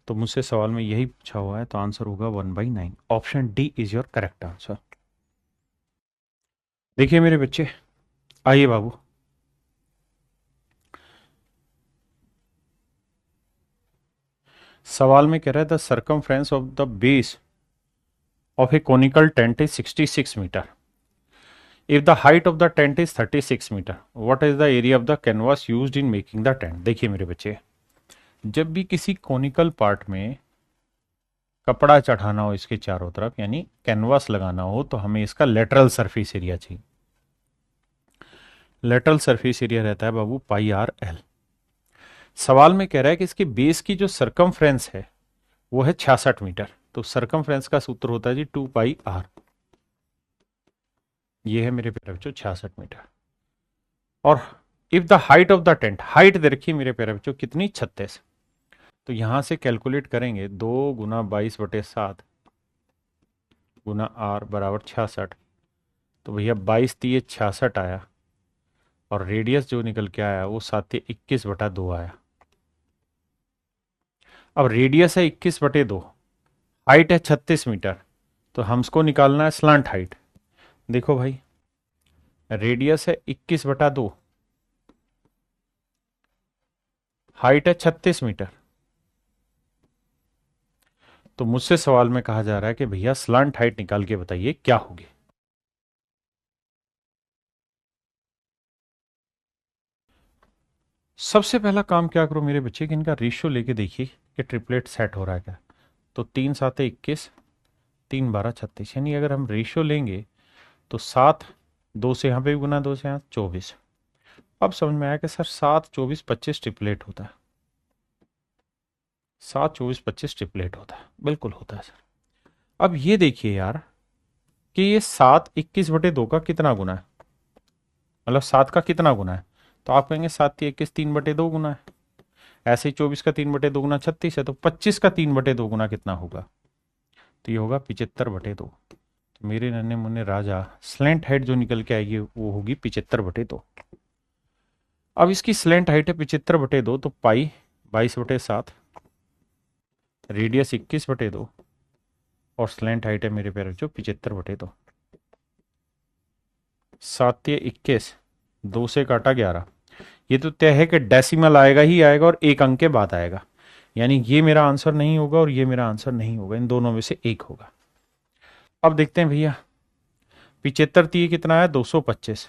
S1: तो मुझसे सवाल में यही पूछा हुआ है, तो आंसर होगा 1/9। Option D is your correct answer. देखिए मेरे बच्चे, आइए बाबू, सवाल में कह रहा है the circumference of the base of a conical tent is 66 metre. If the height of the tent is 36 metre, what is the area of the canvas used in making the tent. देखिए मेरे बच्चे, जब भी किसी conical part में कपड़ा चढ़ाना हो इसके चारों तरफ, यानी कैनवास लगाना हो, तो हमें इसका लेटरल सरफेस एरिया चाहिए। लेटरल सरफेस एरिया रहता है बाबू पाई आर एल। सवाल में कह रहा है कि इसके बेस की जो सरकमफ्रेंस है वो है 66 मीटर। तो सरकमफ्रेंस का सूत्र होता है जी 2πr। ये है मेरे प्यारे बच्चों 66 मीटर। और if the height of the tent, height दे रखी मेरे प्यारे बच्चों कितनी? 36। तो यहां से कैलकुलेट करेंगे 2 × 22/7 गुना आर बराबर 66। तो भैया 22×3 = 66 आया, और रेडियस जो निकल के आया वो 7×21/2 आया। अब रेडियस है 21/2, हाइट है 36 मीटर, तो हमको निकालना है स्लांट हाइट। देखो भाई, रेडियस है 21/2, हाइट है 36 मीटर, तो मुझसे सवाल में कहा जा रहा है कि भैया स्लांट हाइट निकाल के बताइए क्या होगी। सबसे पहला काम क्या करो मेरे बच्चे कि इनका रेशियो लेके देखिए कि ट्रिपलेट सेट हो रहा है क्या। तो 3×7 = 21, 3×12 = 36, यानी अगर हम रेशियो लेंगे तो 7, 2 से यहाँ पे भी गुना, 2 से यहाँ 24। अब समझ में आया कि सर 7, 24, 25 ट्रिपलेट होता है, 7, 24, 25 ट्रिपलेट होता है, बिल्कुल होता है सर। अब ये देखिए यार कि ये 7 21/2 का कितना गुना है, मतलब 7 का कितना गुना है। तो आप कहेंगे 7×3 = 21, 3/2 गुना है। ऐसे ही 24 का 3/2 गुना 36 है, तो 25 का 3/2 गुना कितना होगा? तो ये होगा 75/2। तो मेरे नन्हे मुन्ने राजा, स्लेंट हाइट जो निकल के आएगी वो होगी 75/2। अब इसकी स्लेंट हाइट है 75/2, तो पाई 22/7, रेडियस 21/2, और स्लेंट हाइट है मेरे प्यारे बच्चों 75/2। 7 या 21, 2 से काटा 11। ये तो तय है कि डेसिमल आएगा ही आएगा और एक अंक के बाद आएगा, यानी ये मेरा आंसर नहीं होगा और ये मेरा आंसर नहीं होगा, इन दोनों में से एक होगा। अब देखते हैं भैया, 75 तीय कितना है 225।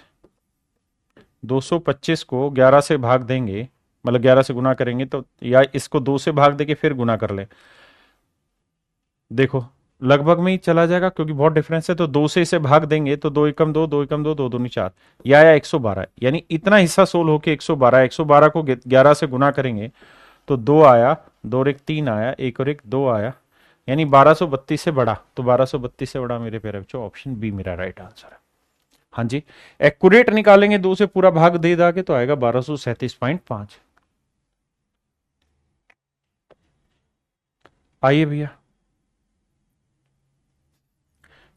S1: 225 को 11 से भाग देंगे, मतलब 11 से गुना करेंगे तो, या इसको 2 से भाग देके फिर गुना कर ले, देखो लगभग में ही चला जाएगा क्योंकि बहुत डिफरेंस है। तो 2 से इसे भाग देंगे तो 2 एकम 2, 2 एकम 2, 2 दूनी 4, या आया 112, यानी इतना हिस्सा सोल होके 112, 112 को 11 से गुना करेंगे तो 2 आया, 2 और 1 3 आया, 1 और 1 2 आया, यानी 1232 से बड़ा। तो 1232 से बड़ा मेरे प्यारे बच्चों ऑप्शन बी मेरा राइट आंसर है। हाँ जी, एक्यूरेट निकालेंगे 2 से पूरा भाग दे दागे तो आएगा 1237.5। आइए भैया,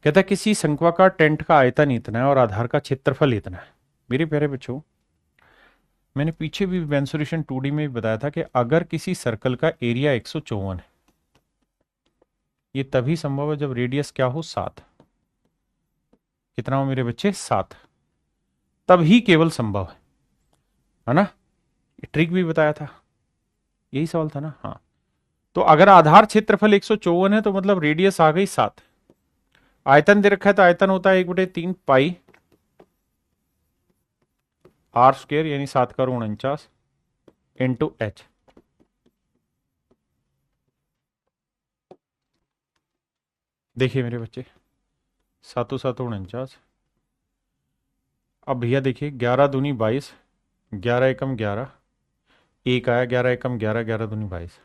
S1: कहता है किसी शंक्वाकार टेंट का आयतन इतना है और आधार का क्षेत्रफल इतना है। मेरे प्यारे बच्चों, मैंने पीछे भी मेंसुरेशन 2D में भी बताया था कि अगर किसी सर्कल का एरिया 154 है, ये तभी संभव है जब रेडियस क्या हो 7। कितना हो मेरे बच्चे 7, तब ही केवल संभव है ना। ये ट्रिक भी बताया था, यही सवाल था ना। हाँ, तो अगर आधार क्षेत्रफल 154 है तो मतलब रेडियस आ गई 7। आयतन दे रखा है तो आयतन होता है 1/3 पाई आर स्क्वायर, यानी 7 का ऋण 49 इंटू एच। देखिए मेरे बच्चे, 7 7 49। अब भैया देखिए, 11 दूनी 22, 11 एकम 11, एक आया, 11 एकम 11, 11 दूनी 22।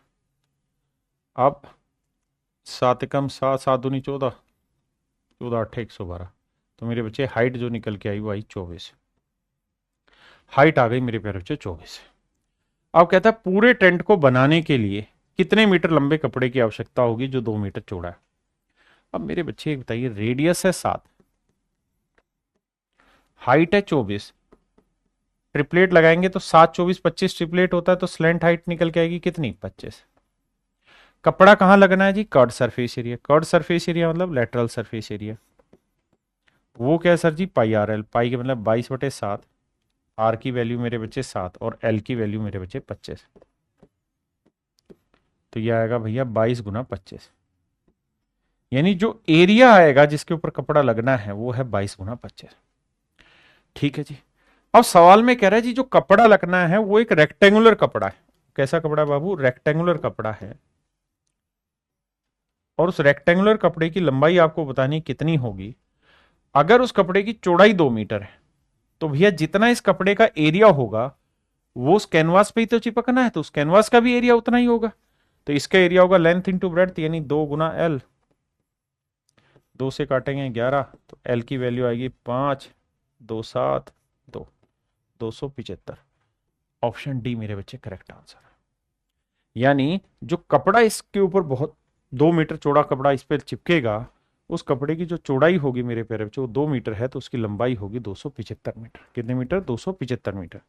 S1: अब 7 एकम 7, 7 दूनी 14, 14 8 112। तो मेरे बच्चे हाइट जो निकल के आई वो आई 24। हाइट आ गई मेरे प्यारे बच्चे 24। अब कहता है पूरे टेंट को बनाने के लिए कितने मीटर लंबे कपड़े की आवश्यकता होगी जो 2 मीटर चौड़ा है। अब मेरे बच्चे बताइए, रेडियस है 7, हाइट है 24, ट्रिपलेट लगाएंगे तो 7 24 25 ट्रिपलेट होता है, तो स्लेंट हाइट निकल के आएगी कितनी 25। कपड़ा कहां लगना है जी, curved surface area. Curved surface area मतलब लेटरल सरफेस एरिया, वो क्या है sir ji, pi R L. Pi के मतलब 22/7, आर की वैल्यू मेरे बच्चे 7 और एल की वैल्यू मेरे बच्चे 25। तो ये आएगा भैया 22 गुना 25, यानी जो एरिया आएगा जिसके ऊपर कपड़ा लगना है वो है 22 गुना 25। ठीक है जी। अब सवाल में कह रहा है जी जो कपड़ा लगना है वो एक रेक्टेंगुलर कपड़ा है। कैसा कपड़ा है बाबू, रेक्टेंगुलर कपड़ा है, और उस रेक्टेंगुलर कपड़े की लंबाई आपको बतानी कितनी होगी। अगर उस कपड़े की चौड़ाई 2 मीटर है तो भैया जितना इस कपड़े का एरिया होगा वो उस कैनवास पे ही तो चिपकना है, तो उस कैनवास का भी एरिया उतना ही होगा। तो इसका एरिया होगा लेंथ इंटू ब्रेड्थ, यानी 2 गुना एल। 2 से काटेंगे 11, तो एल की वैल्यू आएगी 5, 2 7, 2, 275। ऑप्शन डी मेरे बच्चे करेक्ट आंसर है। यानी जो कपड़ा इसके ऊपर बहुत 2 मीटर चौड़ा कपड़ा इस पर चिपकेगा, उस कपड़े की जो चौड़ाई होगी मेरे प्यारे बच्चों वो 2 मीटर है, तो उसकी लंबाई होगी 275 मीटर। कितने मीटर, 275 मीटर।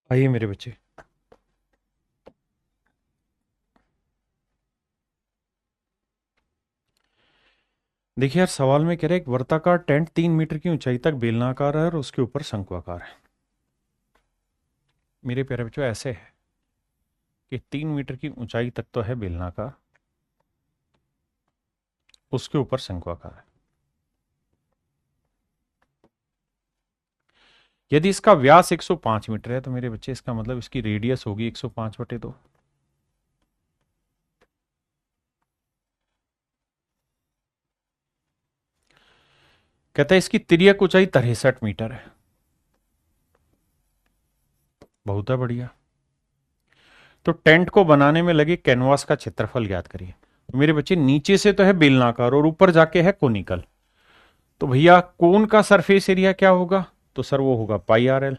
S1: आइए मेरे बच्चे, देखिए यार सवाल में कह रहे एक वर्ताकार टेंट 3 मीटर की ऊंचाई तक बेलनाकार है और उसके ऊपर शंक्वाकार है। मेरे प्यारे बच्चों ऐसे है कि 3 मीटर की ऊंचाई तक तो है बेलनाकार, उसके ऊपर शंक्वाकार है। यदि इसका व्यास 105 मीटर है तो मेरे बच्चे इसका मतलब इसकी रेडियस होगी 105/2। कहता है इसकी तिर्यक ऊंचाई 63 मीटर है। बहुत है बढ़िया। तो टेंट को बनाने में लगे कैनवास का क्षेत्रफल ज्ञात करिए। तो मेरे बच्चे नीचे से तो है बेलनाकार और ऊपर जाके है कोनिकल, तो भैया कोन का सरफेस एरिया क्या होगा, तो सर वो होगा पाई आर एल।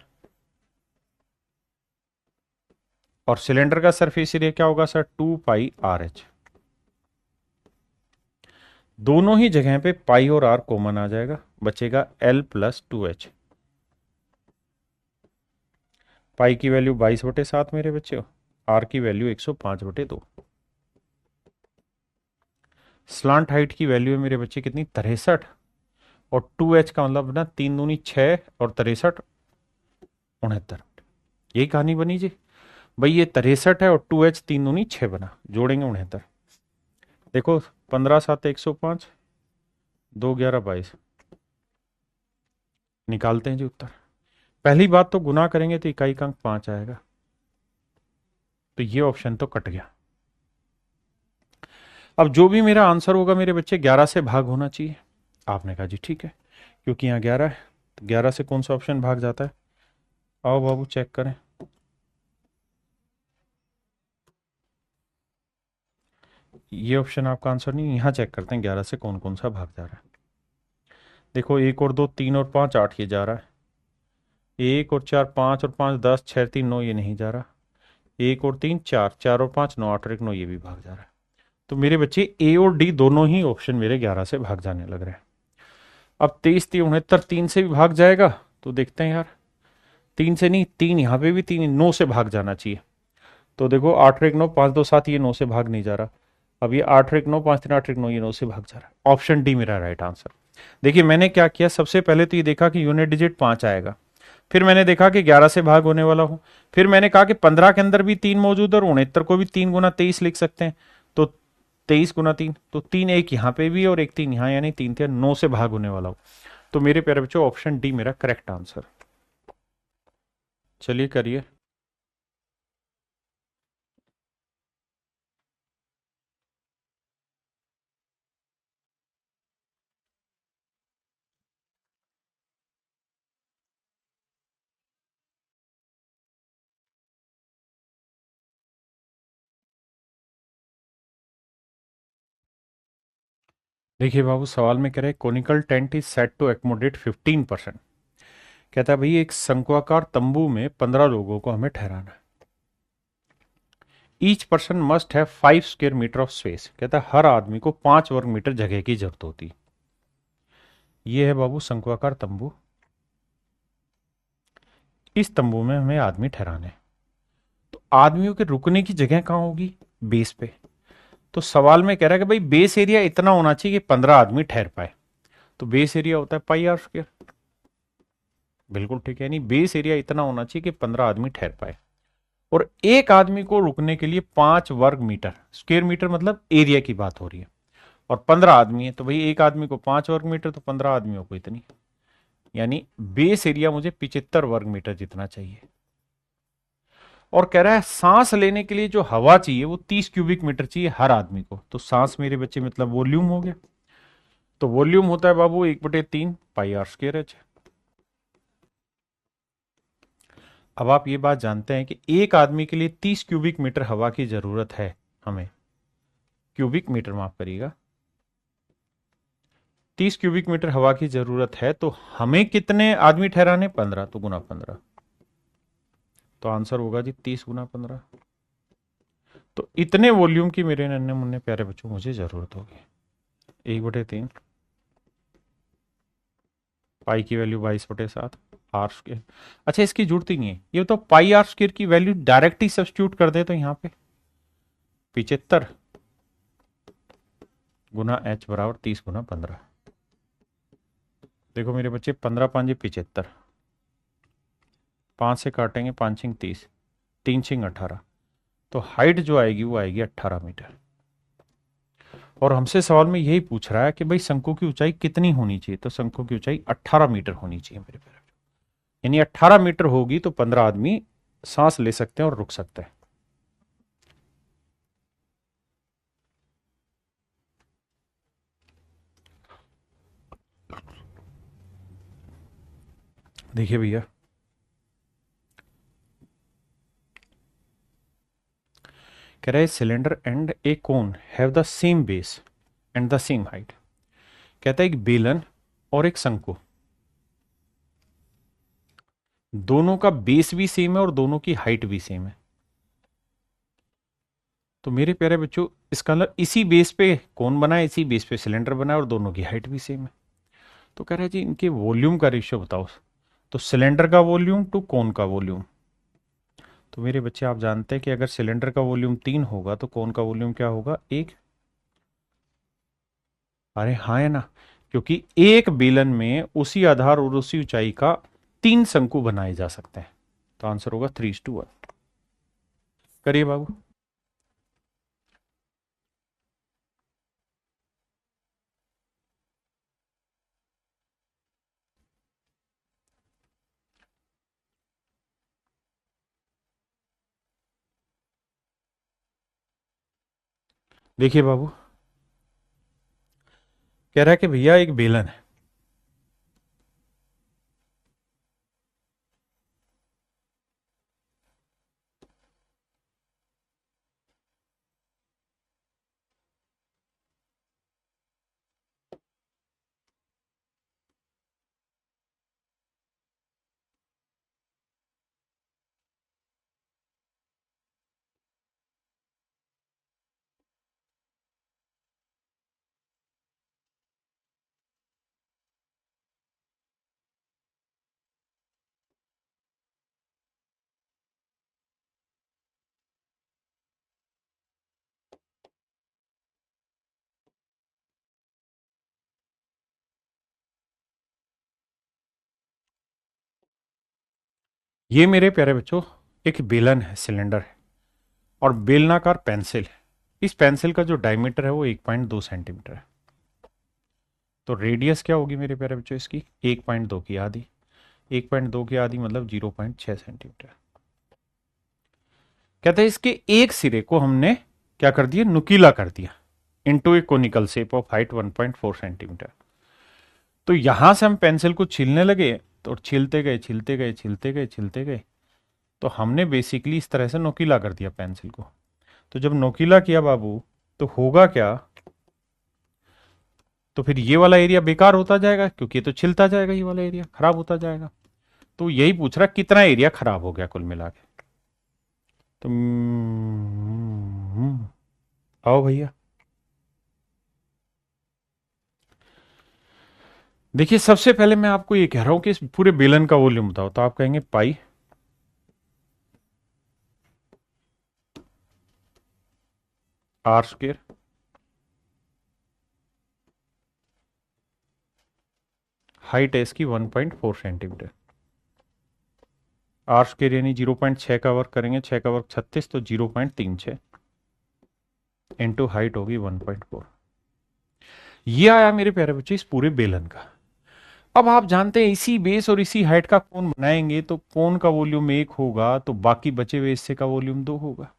S1: और सिलेंडर का सरफेस एरिया क्या होगा सर, 2πRH। दोनों ही जगह पे पाई और आर कॉमन आ जाएगा, बचेगा L+2H। पाई की वैल्यू 22/7 मेरे बच्चे, आर की वैल्यू 105/2। स्लांट हाइट की वैल्यू है मेरे बच्चे कितनी, 63। और 2H का मतलब ना 3 दूनी 6 और 63 69। यही कहानी बनी जी भाई, ये 63 है और 2H 3 दूनी 6 बना, जोड़ेंगे 69। देखो 15×7 105, 2×11 22, निकालते हैं जी उत्तर। पहली बात तो गुना करेंगे तो इकाई का अंक 5 आएगा, तो ये ऑप्शन तो कट गया। अब जो भी मेरा आंसर होगा मेरे बच्चे 11 से भाग होना चाहिए। आपने कहा जी ठीक है, क्योंकि यहाँ 11 है तो 11 से कौन सा ऑप्शन भाग जाता है। आओ बाबू चेक करें। ये ऑप्शन आपका आंसर नहीं, यहाँ चेक करते हैं 11 से कौन कौन सा भाग जा रहा है। देखो 1 और 2 3 और 5 8 ये जा रहा है। 1 और 4 5 और 5 10 6 3 9 ये नहीं जा रहा। 1 और 3 4 4 और 5 9 8 और 1 9 ये भी भाग जा रहा है। तो मेरे बच्चे ए और डी दोनों ही ऑप्शन मेरे 11 से भाग जाने लग रहे हैं। अब 23 3 69 3 से भी भाग जाएगा, तो देखते हैं यार। 3 से नहीं, 3 यहाँ पे भी 3 9 से भाग जाना चाहिए। तो देखो 8 और 1 9 5 2 7 ये 9 से भाग नहीं जा रहा। अब ये 8 और 1 9 5 3 8 1 9 ये 9 से भाग जा रहा है। ऑप्शन डी मेरा राइट आंसर। देखिए मैंने क्या किया, सबसे पहले तो ये देखा कि यूनिट डिजिट 5 आएगा, फिर मैंने देखा कि 11 से भाग होने वाला हूं, फिर मैंने कहा कि 15 के अंदर भी 3 मौजूद है और 69 को भी 3×23 लिख सकते हैं। तो 23×3, तो 3 एक यहाँ पे भी और एक 3 यहाँ, यानी 3 थे 9 से भाग होने वाला हूं। तो मेरे प्यारे बच्चों ऑप्शन डी मेरा करेक्ट आंसर। चलिए करिए। देखिए बाबू सवाल में कह रहे conical tent is set to accommodate 15%। कहता है भाई एक शंक्वाकार तंबू में 15 लोगों को हमें ठहराना है। Each person must have 5 square metre of space. कहता है हर आदमी को 5 वर्ग मीटर जगह की जरूरत होती। ये है बाबू शंक्वाकार तंबू, इस तंबू में हमें आदमी ठहराने। तो आदमियों के रुकने की जगह कहां होगी, बेस पे। तो सवाल में कह रहा है कि भाई बेस एरिया इतना होना चाहिए कि 15 आदमी ठहर पाए। तो बेस एरिया होता है πr²। बिल्कुल ठीक है, यानी बेस एरिया इतना होना चाहिए कि 15 आदमी ठहर पाए, और एक आदमी को रुकने के लिए 5 वर्ग मीटर, स्क्वायर मीटर मतलब एरिया की बात हो रही है, और 15 आदमी है तो भाई एक आदमी को 5 वर्ग मीटर, तो 15 आदमियों को इतनी, यानी बेस एरिया मुझे 75 वर्ग मीटर जितना चाहिए। और कह रहा है सांस लेने के लिए जो हवा चाहिए वो 30 क्यूबिक मीटर चाहिए हर आदमी को। तो सांस मेरे बच्चे मतलब वॉल्यूम हो गया। तो वॉल्यूम होता है बाबू 1/3 πr²h। अब आप ये बात जानते हैं कि एक आदमी के लिए 30 क्यूबिक मीटर हवा की जरूरत है हमें। क्यूबिक मीटर माफ करिएगा, 30 क्यूबिक मीटर हवा की जरूरत है, तो हमें कितने आदमी ठहराने, 15, तो गुना 15। तो आंसर होगा जी 30 × 15। तो इतने वॉल्यूम की मेरे नन्हे मुन्ने प्यारे बच्चों मुझे जरूरत होगी। 1/3, पाई की वैल्यू 22/7 r²। अच्छा इसकी जरूरत ही नहीं है, ये तो πr² की वैल्यू डायरेक्ट ही सब्स्टिट्यूट कर दे तो यहां पे 75 गुना h बराबर 30 × 15। देखो मेरे बच्चे 15 5 75, 5 से काटेंगे 5 6 30, 3 6 18, तो हाइट जो आएगी वो आएगी 18 मीटर। और हमसे सवाल में यही पूछ रहा है कि भाई शंकु की ऊंचाई कितनी होनी चाहिए, तो शंकु की ऊंचाई 18 मीटर होनी चाहिए मेरे प्यारे, यानी 18 मीटर होगी तो 15 आदमी सांस ले सकते हैं और रुक सकते हैं। देखिए भैया कह रहा है cylinder and A cone have the same base and the same height. कहता है एक बेलन और एक शंकु, दोनों का बेस भी सेम है और दोनों की हाइट भी सेम है। तो मेरे प्यारे बच्चों इसका मतलब इसी बेस पे कौन बना है, इसी बेस पे सिलेंडर बना है और दोनों की हाइट भी सेम है। तो कह रहे हैं जी इनके वॉल्यूम का रेशियो बताओ। तो सिलेंडर का वॉल्यूम टू कोन का वॉल्यूम। तो मेरे बच्चे आप जानते हैं कि अगर सिलेंडर का वॉल्यूम 3 होगा तो कोन का वॉल्यूम क्या होगा, 1। अरे हाँ है ना, क्योंकि एक बेलन में उसी आधार और उसी ऊंचाई का 3 शंकु बनाए जा सकते हैं। तो आंसर होगा 3:1। करिए बाबू। देखिए बाबू, कह रहा है कि भैया एक बेलन है, ये मेरे प्यारे बच्चों एक बेलन है, सिलेंडर है, और बेलनाकार पेंसिल है। इस पेंसिल का जो डायमीटर है वो 1.2 सेंटीमीटर है। तो रेडियस क्या होगी मेरे प्यारे बच्चों इसकी, 1.2 की आधी। 1.2 की आधी मतलब 0.6 सेंटीमीटर। कहते हैं इसके एक सिरे को हमने क्या कर दिया, नुकीला कर दिया into A conical shape of height 1.4 centimetre. तो यहां से हम पेंसिल को छीलने लगे, तो छीलते गए छीलते गए छीलते गए छीलते गए, तो हमने बेसिकली इस तरह से नोकीला कर दिया पेंसिल को। तो जब नोकीला किया बाबू, तो होगा क्या, तो फिर ये वाला एरिया बेकार होता जाएगा, क्योंकि ये तो छिलता जाएगा, ये वाला एरिया खराब होता जाएगा। तो यही पूछ रहा कितना एरिया खराब हो गया कुल मिला के। तो आओ भैया, देखिए सबसे पहले मैं आपको ये कह रहा हूं कि इस पूरे बेलन का वॉल्यूम बताओ। तो आप कहेंगे पाई आर स्क्वेयर, हाइट है इसकी 1.4 सेंटीमीटर। आर स्क्वेयर यानी 0.6 का वर्क करेंगे, 6 का वर्क 36, तो 0.36 इंटू हाइट होगी 1.4। ये आया मेरे प्यारे बच्चे इस पूरे बेलन का। अब आप जानते हैं इसी बेस और इसी हाइट का कोन बनाएंगे तो कोन का वॉल्यूम 1 होगा, तो बाकी बचे हुए हिस्से का वॉल्यूम 2 होगा।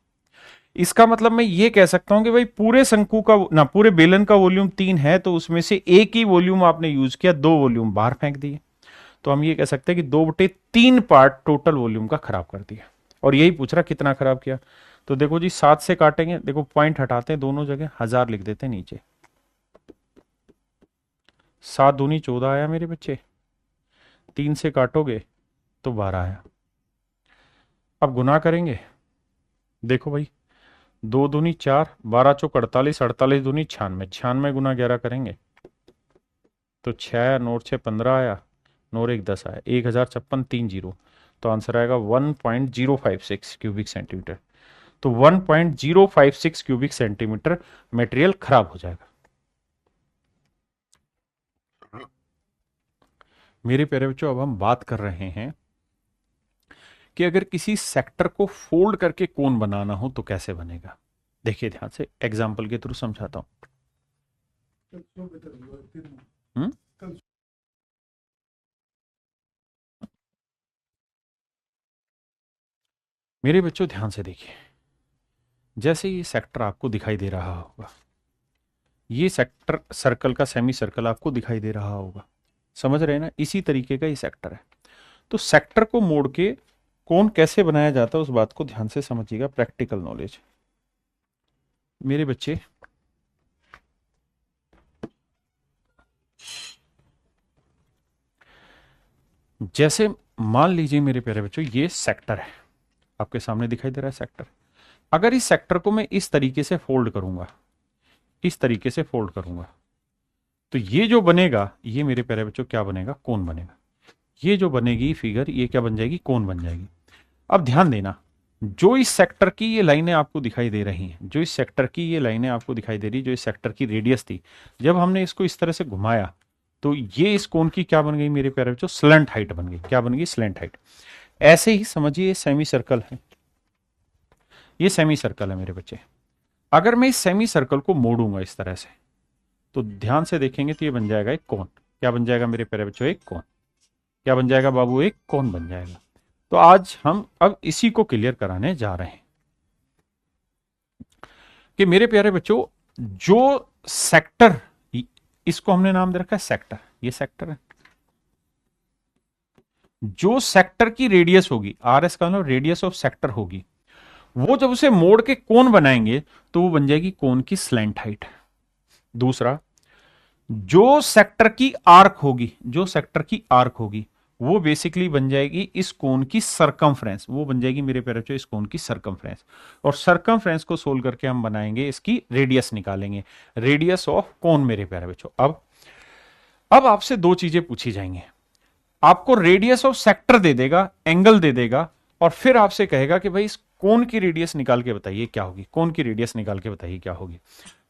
S1: इसका मतलब मैं ये कह सकता हूं कि भाई पूरे शंकु का ना पूरे बेलन का वॉल्यूम 3 है, तो उसमें से एक ही वॉल्यूम आपने यूज किया, 2 वॉल्यूम बाहर फेंक दिए। तो हम ये कह सकते हैं कि 2/3 पार्ट टोटल वॉल्यूम का खराब कर दिया। और यही पूछ रहा कितना खराब किया। तो देखो जी 7 से काटेंगे, देखो पॉइंट हटाते हैं दोनों जगह, 1000 लिख देते हैं नीचे। 7 दूनी 14 आया मेरे बच्चे, 3 से काटोगे तो 12 आया। अब गुना करेंगे, देखो भाई 2 दूनी 4, 12 चौक 48, 48 दूनी 96, 96 गुना 11 करेंगे तो 6, नौ 6 15 आया, नौ 1 10 आया, 1056 3 जीरो। तो आंसर आएगा 1.056 क्यूबिक सेंटीमीटर। तो 1.056 क्यूबिक सेंटीमीटर मटेरियल खराब हो जाएगा। मेरे प्यारे बच्चों अब हम बात कर रहे हैं कि अगर किसी सेक्टर को फोल्ड करके कोन बनाना हो तो कैसे बनेगा। देखिए ध्यान से एग्जांपल के थ्रू समझाता हूं। हम्म? मेरे बच्चों ध्यान से देखिए, जैसे ये सेक्टर आपको दिखाई दे रहा होगा, ये सेक्टर सर्कल का सेमी सर्कल आपको दिखाई दे रहा होगा, समझ रहे हैं ना, इसी तरीके का ये सेक्टर है। तो सेक्टर को मोड़ के कोन कैसे बनाया जाता है उस बात को ध्यान से समझिएगा, प्रैक्टिकल नॉलेज। मेरे बच्चे जैसे मान लीजिए मेरे प्यारे बच्चों ये सेक्टर है, आपके सामने दिखाई दे रहा है सेक्टर। अगर इस सेक्टर को मैं इस तरीके से फोल्ड करूंगा, इस तरीके से फोल्ड करूंगा, तो ये जो बनेगा, ये मेरे प्यारे बच्चों क्या बनेगा, कोन बनेगा। ये जो बनेगी फिगर, ये क्या बन जाएगी, कोन बन जाएगी। अब ध्यान देना, जो इस सेक्टर की ये लाइनें आपको दिखाई दे रही हैं, जो इस सेक्टर की ये लाइनें आपको दिखाई दे रही, जो इस सेक्टर की रेडियस थी, जब हमने इसको इस तरह से घुमाया तो ये इस कोन की क्या बन गई मेरे प्यारे बच्चों, स्लैंट हाइट बन गई। क्या बन गई, स्लैंट हाइट। ऐसे ही समझिए, सेमी सर्कल है, ये सेमी सर्कल है मेरे बच्चे। अगर मैं इस सेमी सर्कल को मोड़ूंगा इस तरह से, तो ध्यान से देखेंगे तो ये बन जाएगा एक कोन। क्या बन जाएगा मेरे प्यारे बच्चों, एक कोन। क्या बन जाएगा बाबू, एक कोन बन जाएगा। तो आज हम अब इसी को क्लियर कराने जा रहे हैं कि मेरे प्यारे बच्चों, जो सेक्टर, इसको हमने नाम दे रखा है सेक्टर, ये सेक्टर है। जो सेक्टर की रेडियस होगी, आर एस का मतलब रेडियस ऑफ सेक्टर होगी, वो जब उसे मोड़ के कोन बनाएंगे तो वो बन जाएगी कोन की स्लैंट हाइट। दूसरा, जो सेक्टर की आर्क होगी, जो सेक्टर की आर्क होगी, वो बेसिकली बन जाएगी इस कोन की सरकमफ्रेंस, वो बन जाएगी मेरे प्यारे बच्चों इस कोन की सरकमफ्रेंस। और सरकमफ्रेंस को सोल्व करके हम बनाएंगे इसकी रेडियस, निकालेंगे रेडियस ऑफ कोन मेरे प्यारे बच्चों। अब आपसे दो चीजें पूछी जाएंगी। आपको रेडियस ऑफ सेक्टर दे देगा, एंगल दे देगा, और फिर आपसे कहेगा कि भाई इस कोन की रेडियस निकाल के बताइए क्या होगी, कोन की रेडियस निकाल के बताइए क्या होगी।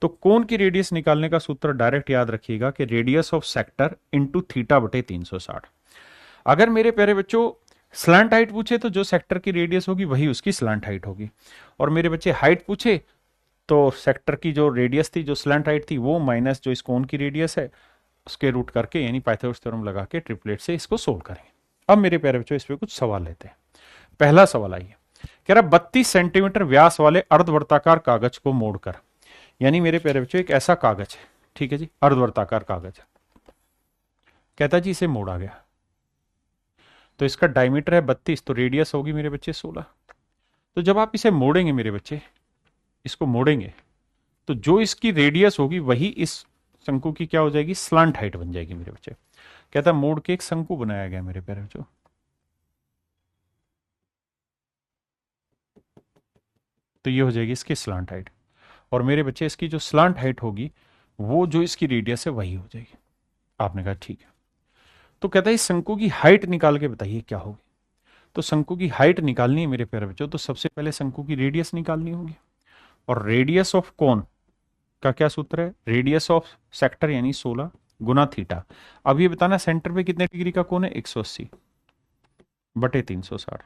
S1: तो कोन की रेडियस निकालने का सूत्र डायरेक्ट याद रखिएगा कि radius of sector into theta बटे 360। अगर मेरे प्यारे बच्चों स्लैंट हाइट पूछे तो जो सेक्टर की रेडियस होगी वही उसकी स्लैंट हाइट होगी, और मेरे बच्चे हाइट पूछे तो सेक्टर की जो रेडियस थी, जो स्लैंट हाइट थी, वो माइनस जो इस कोन की रेडियस है उसके रूट करके, यानी पाइथागोरस थ्योरम लगा के ट्रिपलेट से इसको सोल्व करेंगे। अब मेरे प्यारे बच्चों इस पे कुछ सवाल लेते हैं। पहला सवाल आइए, कह रहा 32 सेंटीमीटर व्यास वाले अर्धवर्ताकार कागज को मोड़कर, यानी मेरे प्यारे बच्चों एक ऐसा कागज है, ठीक है जी, अर्धवर्ताकार कागज है, कहता जी इसे मोड़ा गया, तो इसका डायमीटर है 32, तो रेडियस होगी मेरे बच्चे 16। तो जब आप इसे मोड़ेंगे मेरे बच्चे, इसको मोड़ेंगे, तो जो इसकी रेडियस होगी वही इस शंकु की क्या हो जाएगी, स्लांट हाइट बन जाएगी मेरे बच्चे। कहता मोड़ के एक शंकु बनाया गया मेरे प्यारे बच्चों, तो ये हो जाएगी इसकी स्लांट हाइट, और मेरे बच्चे इसकी जो स्लांट हाइट होगी वो जो इसकी रेडियस है वही हो जाएगी। आपने कहा ठीक है। तो कहता है इस शंकु की हाइट निकाल के बताइए क्या होगी। तो शंकु की हाइट निकालनी है मेरे प्यारे बच्चों, तो सबसे पहले शंकु की रेडियस निकालनी होगी, और रेडियस ऑफ कोन का क्या सूत्र है, रेडियस ऑफ सेक्टर यानी 16 गुना थीटा। अब ये बताना सेंटर पे कितने डिग्री का कोण है, 180 बटे 360।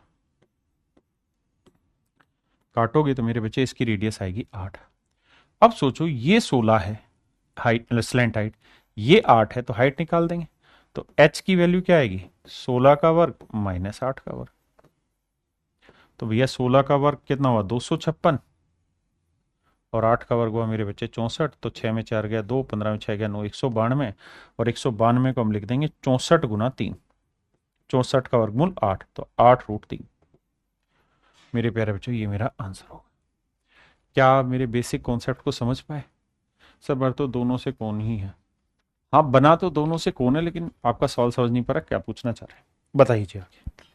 S1: काटोगे तो मेरे बच्चे इसकी रेडियस आएगी 8। अब सोचो ये 16 है हाइट, स्लैंट हाइट, ये 8 है, तो हाइट निकाल देंगे। तो h की वैल्यू क्या आएगी, 16 का वर्ग माइनस 8 का वर्ग। तो भैया 16 का वर्ग कितना हुआ, 256, और 8 का वर्ग हुआ मेरे बच्चे 64। तो 6 में 4 गया 2, 15 में 6 गया 9, 192, और 192 को हम लिख देंगे 64 गुना 3, 64 का वर्गमूल 8, तो 8√3। मेरे प्यारे बच्चों ये मेरा आंसर होगा। क्या आप मेरे बेसिक कॉन्सेप्ट को समझ पाए। सर बार तो दोनों से कौन ही है, हाँ बना तो दोनों से कौन है, लेकिन आपका सवाल समझ नहीं पा रहा, क्या पूछना चाह रहे हैं बताइए आगे।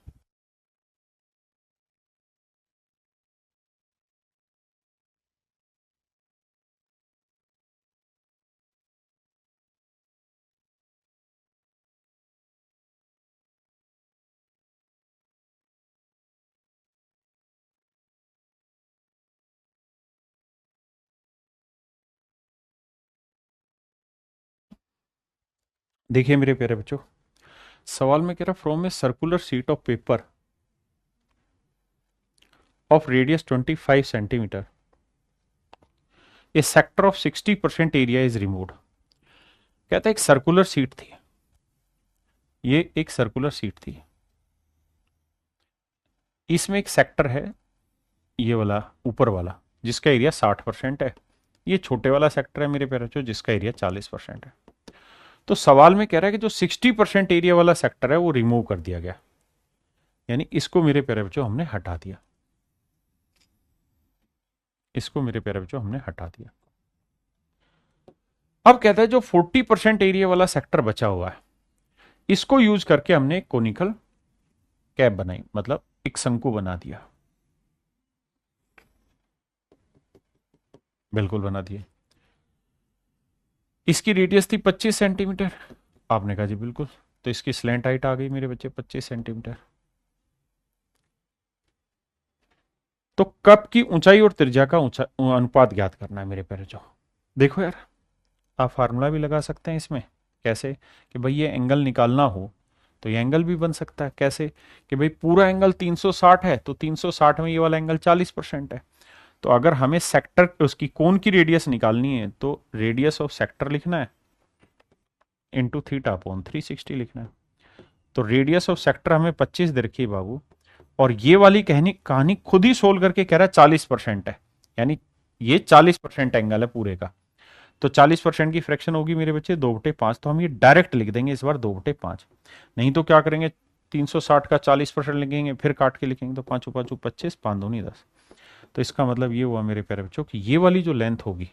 S1: देखिए मेरे प्यारे बच्चों, सवाल में कह रहा from a circular sheet of paper of radius 25 centimetre A sector of 60% area is removed. कहता है एक सर्कुलर शीट थी, ये एक सर्कुलर शीट थी, इसमें एक सेक्टर है, ये वाला ऊपर वाला, जिसका एरिया 60% है। ये छोटे वाला सेक्टर है मेरे प्यारे बच्चों, जिसका एरिया 40% है। तो सवाल में कह रहा है कि जो 60% एरिया वाला सेक्टर है वो रिमूव कर दिया गया, यानी इसको मेरे प्यारे बच्चों हमने हटा दिया, इसको मेरे प्यारे बच्चों हमने हटा दिया। अब कहता है जो 40% एरिया वाला सेक्टर बचा हुआ है, इसको यूज करके हमने एक कोनिकल कैप बनाई, मतलब एक शंकु बना दिया। बिल्कुल बना दिए। इसकी रेडियस थी 25 सेंटीमीटर, आपने कहा जी बिल्कुल, तो इसकी स्लैंट हाइट आ गई मेरे बच्चे 25 सेंटीमीटर। तो कप की ऊंचाई और त्रिज्या का ऊंचा अनुपात ज्ञात करना है मेरे प्यारे जो। देखो यार, आप फार्मूला भी लगा सकते हैं इसमें। कैसे? कि भाई ये एंगल निकालना हो तो ये एंगल भी बन सकता है। कैसे? कि भाई पूरा एंगल 360 है, तो 360 में ये वाला एंगल 40% है। तो अगर हमें सेक्टर उसकी कोन की रेडियस निकालनी है तो रेडियस ऑफ सेक्टर लिखना है इंटू थीटा अपॉन 360 लिखना है। तो रेडियस ऑफ सेक्टर हमें 25 दे रखी है बाबू, और ये वाली कहानी कहानी खुद ही सोल्व करके कह रहा है 40% है, यानी ये 40% एंगल है पूरे का। तो 40% की फ्रैक्शन होगी मेरे बच्चे 2/5, तो हम ये डायरेक्ट लिख देंगे इस बार 2/5। नहीं तो क्या करेंगे, 360 का 40% लिखेंगे, फिर काट के लिखेंगे, तो 5 5 25, 5 दूनी 10। तो इसका मतलब ये हुआ मेरे प्यारे बच्चों कि ये वाली जो लेंथ होगी,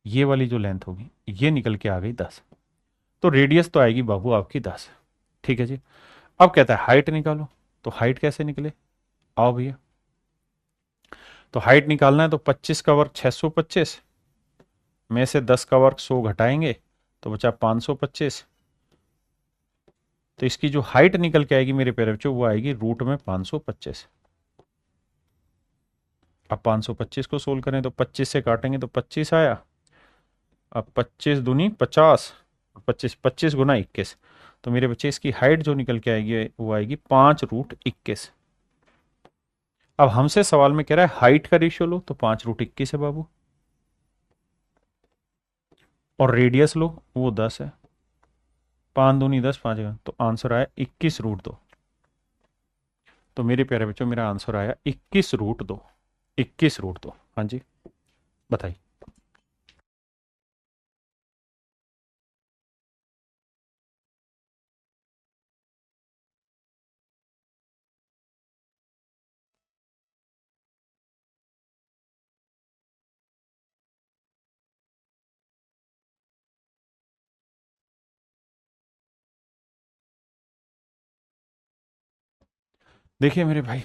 S1: ये वाली जो लेंथ होगी, ये निकल के आ गई 10। तो रेडियस तो आएगी बाबू आपकी 10। ठीक है जी। अब कहता है हाइट निकालो, तो हाइट कैसे निकले? आओ भैया, तो हाइट निकालना है तो 25 का वर्ग 625 में से 10 का वर्ग 100 घटाएंगे तो बचा 525। तो इसकी जो हाइट निकल के आएगी मेरे प्यारे बच्चों वो आएगी रूट में 525। अब 525 को सोल्व करें तो 25 से काटेंगे तो 25 आया। अब 25 दूनी 50, 25 25 गुना 21, तो मेरे बच्चे इसकी हाइट जो निकल के आएगी वो आएगी 5√21। अब हमसे सवाल में कह रहा है हाइट का रेशियो लो, तो 5√21 है बाबू, और रेडियस लो वो 10 है। 5 दूनी 10, 5, तो आंसर आया 21√2। तो मेरे प्यारे बच्चों मेरा आंसर आया 21√2। 21√2, हाँ जी बताइए। देखिए मेरे भाई,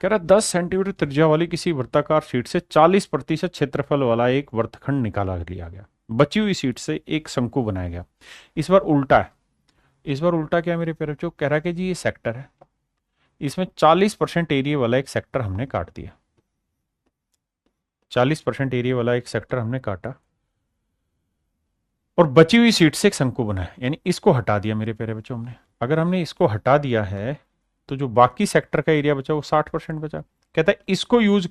S1: कह रहा 10 सेंटीमीटर त्रिज्या वाली किसी वृत्ताकार शीट से 40% क्षेत्रफल वाला एक वृत्तखंड निकाला लिया गया। बची हुई शीट से एक शंकु बनाया गया। इस बार उल्टा है। इस बार उल्टा क्या है मेरे प्यारे बच्चों, कह रहा है कि जी ये सेक्टर है, इसमें 40% एरिया वाला एक सेक्टर हमने काट दिया। 40% एरिया वाला एक सेक्टर हमने काटा और बची हुई सीट से एक शंकु बनाया, यानी इसको हटा दिया मेरे प्यारे बच्चों हमने। अगर हमने इसको हटा दिया है तो जो बाकी सेक्टर का एरिया बचा वो 60% बचा। कहता है इसको यूज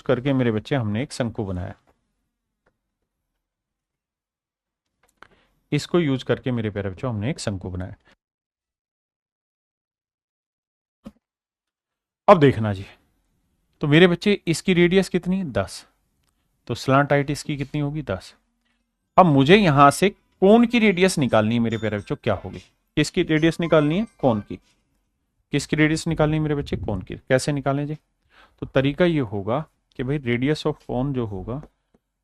S1: करके मेरे बच्चे हमने एक शंकु बनाया। इसको यूज करके मेरे प्यारे बच्चों हमने एक शंकु बनाया। अब देखना जी, तो मेरे बच्चे इसकी रेडियस कितनी, 10, तो स्लांट हाइट इसकी कितनी होगी, 10। अब मुझे यहां से कोन की रेडियस निकालनी है मेरे प्यारे बच्चों, क्या होगी? किसकी रेडियस निकालनी है, कोन की। किसकी रेडियस निकालनी है मेरे बच्चे, कोन की। कैसे निकालें जी? तो तरीका ये होगा कि भाई रेडियस ऑफ कोन जो होगा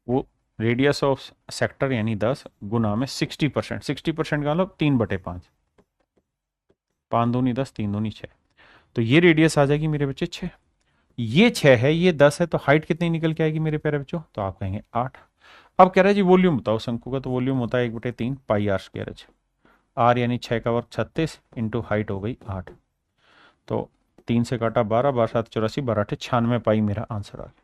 S1: वो रेडियस ऑफ सेक्टर यानी 10 गुना में 60%। 60% का मतलब 3/5, 5 दूनी 10, 3 दूनी 6, तो ये रेडियस आ जाएगी मेरे बच्चे 6। ये 6 है, ये 10 है, तो हाइट कितनी निकल के आएगी मेरे प्यारे बच्चों, तो आप कहेंगे 8। अब कह रहा है जी वॉल्यूम बताओ शंकु का, तो वॉल्यूम होता है 1/3 पाई आर स्क्वायर। आर यानी 6 का वर्ग 36 इंटू हाइट हो गई 8, तो 3 से काटा 12, 12 7 84, 12 8 96 पाई मेरा आंसर आ गया।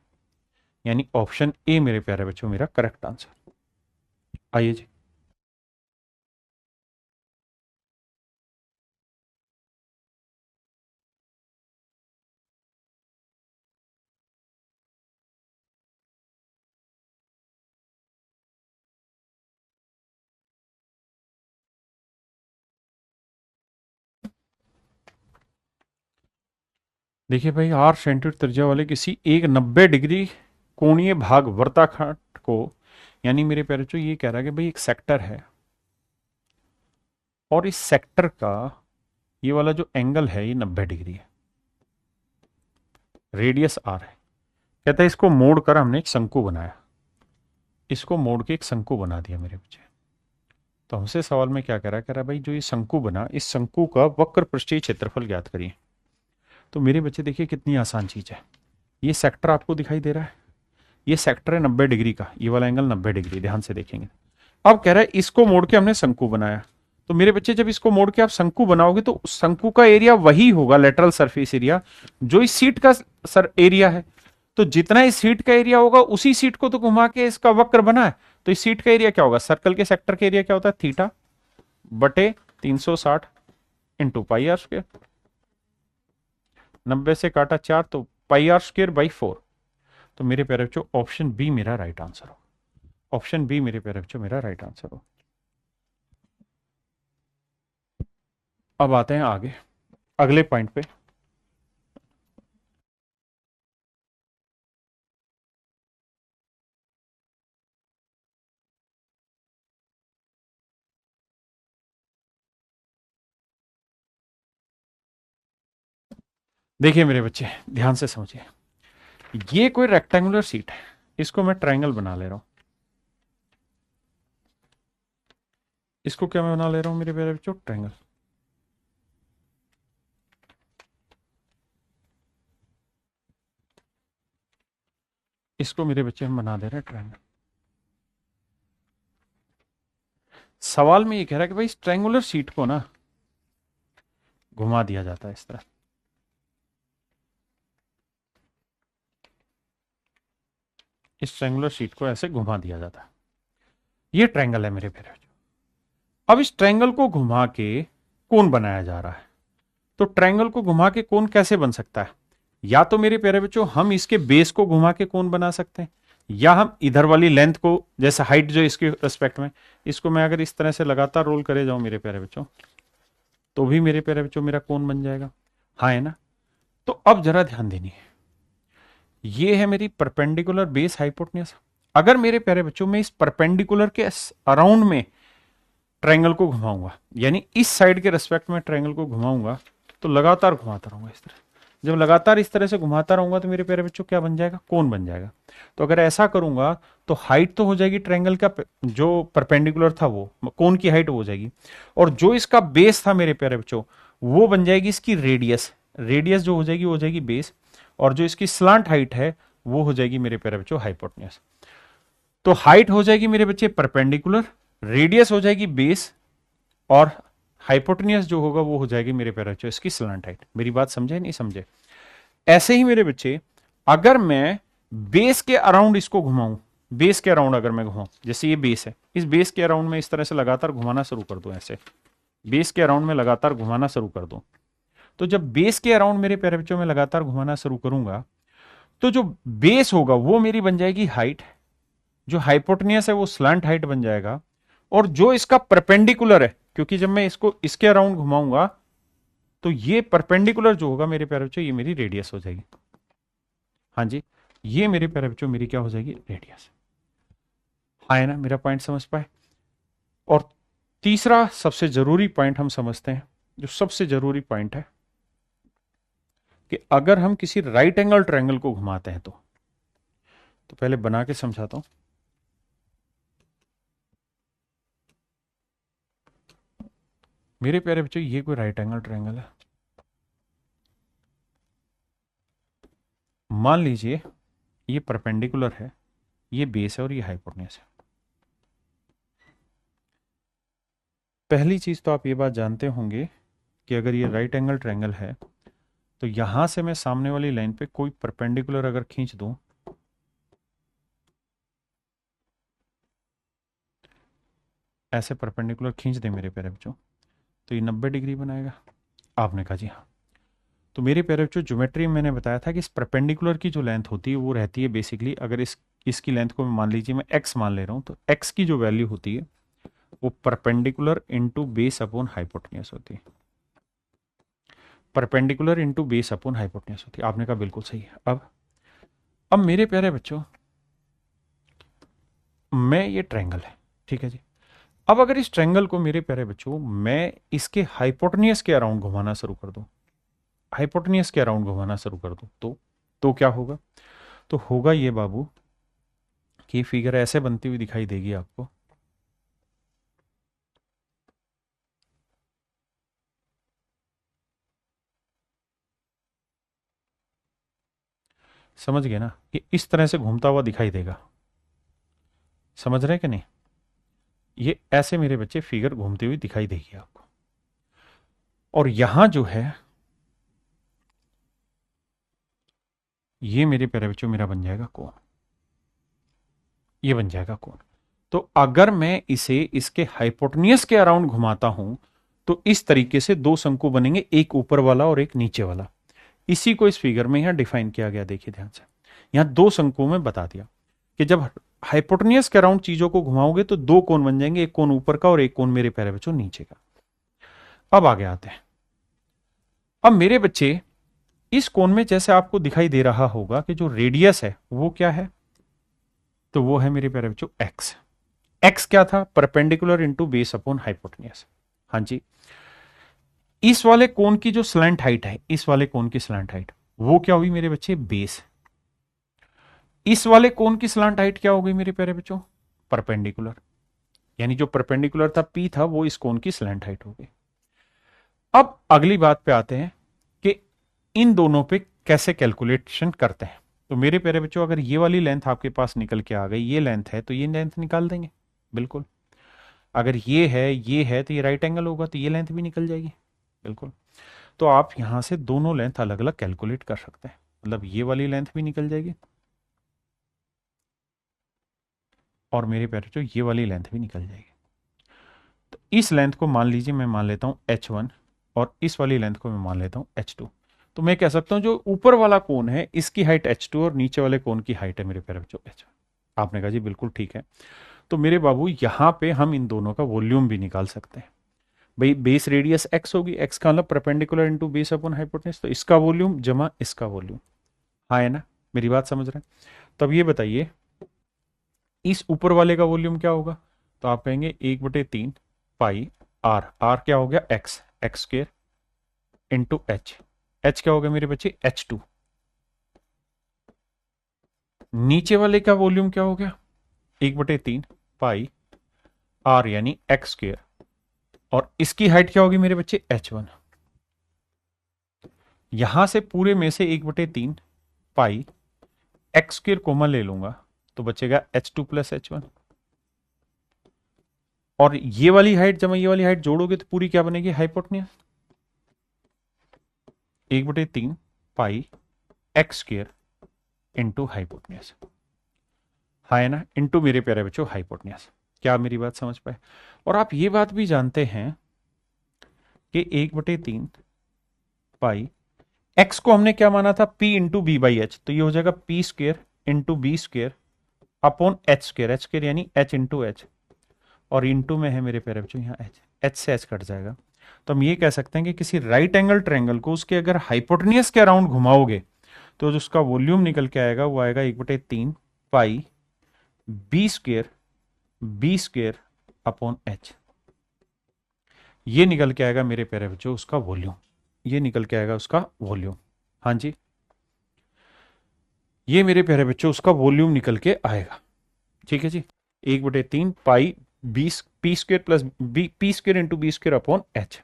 S1: यानी ऑप्शन ए मेरे प्यारे बच्चों मेरा करेक्ट आंसर। आइए जी। देखिए भाई, 8 सेंटीमीटर त्रिज्या वाले किसी एक 90 डिग्री कोणीय भाग वृत्ताखंड को, यानी मेरे प्यारे बच्चों ये कह रहा है कि भाई एक सेक्टर है और इस सेक्टर का ये वाला जो एंगल है ये 90 डिग्री है, रेडियस आर है। कहता है इसको मोड़ कर हमने एक शंकु बनाया, इसको मोड़ के एक शंकु बना दिया मेरे बच्चे। तो हमसे सवाल में क्या कह रहा है भाई जो ये शंकु बना, इस शंकु का वक्र पृष्ठीय क्षेत्रफल ज्ञात करिए। तो मेरे बच्चे देखिए कितनी आसान चीज है। ये सेक्टर आपको दिखाई दे रहा है, ये सेक्टर है 90 डिग्री का, ये वाला एंगल 90 डिग्री, ध्यान से देखेंगे। अब कह रहा है इसको मोड़ के हमने शंकु बनाया, तो मेरे बच्चे जब इसको मोड़ के आप शंकु बनाओगे तो शंकु का एरिया वही होगा, लेटरल सरफेस एरिया, जो इस सीट का सर एरिया है। तो जितना इस सीट का एरिया होगा उसी सीट को तो घुमा के इसका वक्र बना है, तो इस सीट का एरिया क्या होगा, सर्कल के सेक्टर का एरिया क्या होता है, थीटा बटे 360 इंटू पाई आर स्क्र, 90 से काटा 4 तो पाई आर स्क्र बाई 4। तो मेरे प्यारे बच्चों ऑप्शन बी मेरा राइट आंसर हो, ऑप्शन बी मेरे प्यारे बच्चों मेरा राइट आंसर हो। अब आते हैं आगे अगले पॉइंट पे। देखिए मेरे बच्चे ध्यान से समझिए, ये कोई रेक्टेंगुलर सीट है, इसको मैं ट्रायंगल बना ले रहा हूं। इसको क्या मैं बना ले रहा हूं मेरे प्यारे बच्चों, ट्रायंगल। इसको मेरे बच्चे हम बना दे रहे हैं ट्रायंगल। सवाल में ये कह रहा है कि भाई इस ट्रायंगुलर सीट को ना घुमा दिया जाता है इस तरह, इस ट्रायंगुलर सीट को ऐसे घुमा दिया जाता है। ये ट्रायंगल है मेरे प्यारे बच्चों। अब इस ट्रायंगल को घुमा के कोन बनाया जा रहा है, तो ट्रायंगल को घुमा के कोन कैसे बन सकता है, या तो मेरे प्यारे बच्चों हम इसके बेस को घुमा के कोन बना सकते हैं, या हम इधर वाली लेंथ को, जैसे हाइट जो इसके रेस्पेक्ट में, इसको मैं अगर इस तरह से लगातार रोल करे जाऊं मेरे प्यारे बच्चों, तो भी मेरे प्यारे बच्चों मेरा कोन बन जाएगा। हाँ है ना। तो अब जरा ध्यान देनी है, ये है मेरी परपेंडिकुलर बेस हाइपोटेन्यूज। अगर मेरे प्यारे बच्चों में इस परपेंडिकुलर के अराउंड में ट्रायंगल को घुमाऊंगा, यानी इस साइड के रेस्पेक्ट में ट्रायंगल को घुमाऊंगा, तो लगातार घुमाता रहूंगा इस तरह। जब लगातार इस तरह से घुमाता रहूंगा तो मेरे प्यारे बच्चों क्या बन जाएगा, कोन बन जाएगा। तो अगर ऐसा करूंगा तो हाइट तो हो जाएगी ट्रायंगल का, जो परपेंडिकुलर था वो कोन की हाइट हो जाएगी, और जो इसका बेस था मेरे प्यारे बच्चों वो बन जाएगी इसकी रेडियस। रेडियस जो हो जाएगी वो हो जाएगी बेस, और जो इसकी स्लांट हाइट है वो हो जाएगी मेरे प्यारे बच्चों हाइपोटेन्यूज। तो हाइट हो जाएगी मेरे बच्चे परपेंडिकुलर, रेडियस हो जाएगी बेस, और हाइपोटेन्यूज जो होगा वो हो जाएगी मेरे प्यारे बच्चों इसकी स्लैंट हाइट। मेरी बात समझे नहीं समझे। ऐसे ही मेरे बच्चे अगर मैं बेस के अराउंड इसको घुमाऊं, बेस के अराउंड अगर मैं घुमाऊं, जैसे ये बेस है, इस बेस के अराउंड में इस तरह से लगातार घुमाना शुरू कर दूं, ऐसे बेस के अराउंड में लगातार घुमाना शुरू कर दूं, तो जब बेस के अराउंड मेरे प्यारे बच्चों में लगातार घुमाना शुरू करूंगा तो जो बेस होगा वो मेरी बन जाएगी हाइट, जो हाइपोटेन्यूज है वो स्लैंट हाइट बन जाएगा, और जो इसका परपेंडिकुलर है, क्योंकि जब मैं इसको इसके अराउंड घुमाऊंगा तो ये परपेंडिकुलर जो होगा मेरे प्यारे बच्चों ये मेरी रेडियस हो जाएगी। हाँ जी, ये मेरे प्यारे बच्चों मेरी क्या हो जाएगी, रेडियस। हाँ है ना, मेरा पॉइंट समझ पाए। और तीसरा सबसे जरूरी पॉइंट हम समझते हैं, जो सबसे जरूरी पॉइंट है कि अगर हम किसी राइट एंगल ट्रायंगल को घुमाते हैं तो पहले बना के समझाता हूं। मेरे प्यारे बच्चों ये कोई राइट एंगल ट्रायंगल है, मान लीजिए ये परपेंडिकुलर है, ये बेस है और ये हाइपोटेन्यूज है। पहली चीज तो आप ये बात जानते होंगे कि अगर ये राइट एंगल ट्रायंगल है तो यहां से मैं सामने वाली लाइन पे कोई परपेंडिकुलर अगर खींच दूं, ऐसे परपेंडिकुलर खींच दे मेरे प्यारे बच्चों, तो ये 90 डिग्री बनाएगा। आपने कहा जी हाँ। तो मेरे प्यारे बच्चों ज्योमेट्री में मैंने बताया था कि इस परपेंडिकुलर की जो लेंथ होती है वो रहती है बेसिकली, अगर इसकी लेंथ को मैं मान लीजिए मैं एक्स मान ले रहा हूं, तो एक्स की जो वैल्यू होती है वो perpendicular into base upon hypotenuse होती है। Perpendicular into base upon hypotenuse होती है। आपने कहा बिल्कुल सही है। अब मेरे प्यारे बच्चों मैं ये ट्रायंगल है, ठीक है जी। अब अगर इस ट्रायंगल को मेरे प्यारे बच्चों मैं इसके हाइपोटेन्यूज के अराउंड घुमाना शुरू कर दूं, हाइपोटेन्यूज के अराउंड घुमाना शुरू कर दूं, तो क्या होगा, तो होगा ये बाबू कि फिगर ऐसे बनती हुई दिखाई देगी आपको। समझ गए ना, ये इस तरह से घूमता हुआ दिखाई देगा, समझ रहे कि नहीं? ये ऐसे मेरे बच्चे फिगर घूमती हुई दिखाई देगी आपको। और यहां जो है ये मेरे प्यारे बच्चों मेरा बन जाएगा कोण, ये बन जाएगा कोण। तो अगर मैं इसे इसके हाइपोटेन्यूज के अराउंड घुमाता हूं तो इस तरीके से दो शंकु बनेंगे, एक ऊपर वाला और एक नीचे वाला। इसी को इस फिगर में यहां डिफाइन किया गया, देखिए ध्यान से। यहां दो शंकुओं में बता दिया कि जब हाइपोटेन्यूज के अराउंड चीजों को घुमाओगे तो दो कोण बन जाएंगे, एक कोण ऊपर का और एक कोण मेरे प्यारे बच्चों नीचे का। अब आगे आते हैं। अब मेरे बच्चे इस कोण में जैसे आपको दिखाई दे रहा होगा कि जो रेडियस है वो क्या है, तो वो है मेरे प्यारे बच्चों एक्स। एक्स क्या था? Perpendicular into base upon hypotenuse. हाँ जी। इस वाले कोण की जो स्लैंट हाइट है, इस वाले कोण की स्लैंट हाइट वो क्या हुई मेरे बच्चे? बेस। इस वाले कोण की स्लैंट हाइट क्या हो गई मेरे प्यारे बच्चों? परपेंडिकुलर। यानी जो परपेंडिकुलर था पी था, वो इस कोण की स्लैंट हाइट हो गई। अब अगली बात पे आते हैं कि इन दोनों पे कैसे कैलकुलेशन करते हैं। तो मेरे प्यारे बच्चों अगर ये वाली लेंथ आपके पास निकल के आ गई, ये लेंथ है तो ये लेंथ निकाल देंगे, बिल्कुल। अगर ये है तो ये राइट एंगल होगा तो ये लेंथ भी निकल जाएगी, बिल्कुल। तो आप यहां से दोनों लेंथ अलग अलग कैलकुलेट कर सकते हैं, मतलब ये वाली लेंथ भी निकल जाएगी और मेरे प्यारे बच्चों ये वाली लेंथ भी निकल जाएगी। तो इस लेंथ को मान लीजिए मैं मान लेता हूं h1 और इस वाली लेंथ को मैं मान लेता हूं h2। तो मैं कह सकता हूं जो ऊपर वाला कोण है इसकी हाइट h2 और नीचे वाले कोण की हाइट है मेरे प्यारे बच्चों h1। आपने कहा जी बिल्कुल ठीक है। तो मेरे बाबू यहां पे हम इन दोनों का वॉल्यूम भी निकाल सकते हैं। भाई बेस रेडियस x होगी, x का मतलब perpendicular into base upon hypotenuse, तो इसका वॉल्यूम जमा इसका वॉल्यूम। हाँ है ना, मेरी बात समझ रहे हैं? तब ये बताइए इस ऊपर वाले का वॉल्यूम क्या होगा? तो आप कहेंगे 1/3 पाई आर, आर क्या हो गया? X, x square into H, H क्या हो गया मेरे बच्चे? H2। नीचे वाले का वॉल्यूम क्या हो गया? 1/3 पाई आर यानी एक्स स्क्र, और इसकी हाइट क्या होगी मेरे बच्चे? H1। यहां से पूरे में से 1/3 पाई एक्स स्क्र कॉमन ले लूंगा तो बचेगा H2 प्लस H1। और ये वाली हाइट जब ये वाली हाइट जोड़ोगे तो पूरी क्या बनेगी? हाइपोटेन्यूज। 1/3 पाई एक्स स्क्र इंटू हाइपोटेन्यूज, हाँ है ना, इंटू मेरे प्यारे बच्चों हाइपोटेन्यूज। क्या आप मेरी बात समझ पाए? और आप ये बात भी जानते हैं कि 1/3 पाई एक्स को हमने क्या माना था? P into B by H, तो ये हो जाएगा P square into B square upon H square यानी एच इंटू एच, और इंटू में है मेरे प्यारे बच्चों यहाँ एच, एच से एच कट जाएगा। तो हम ये कह सकते हैं कि किसी राइट एंगल ट्रायंगल को उसके अगर हाइपोटेन्यूज के अराउंड घुमाओगे तो जो उसका वॉल्यूम निकल के आएगा वो आएगा 1/3 पाई बी स्क्र अपॉन एच। ये निकल के आएगा मेरे प्यारे बच्चों उसका वॉल्यूम, ये निकल के आएगा उसका वॉल्यूम। हाँ जी, ये मेरे प्यारे बच्चों उसका वॉल्यूम निकल के आएगा। ठीक है जी, 1/3 पाई बीस P square plus B P square into B square upon H.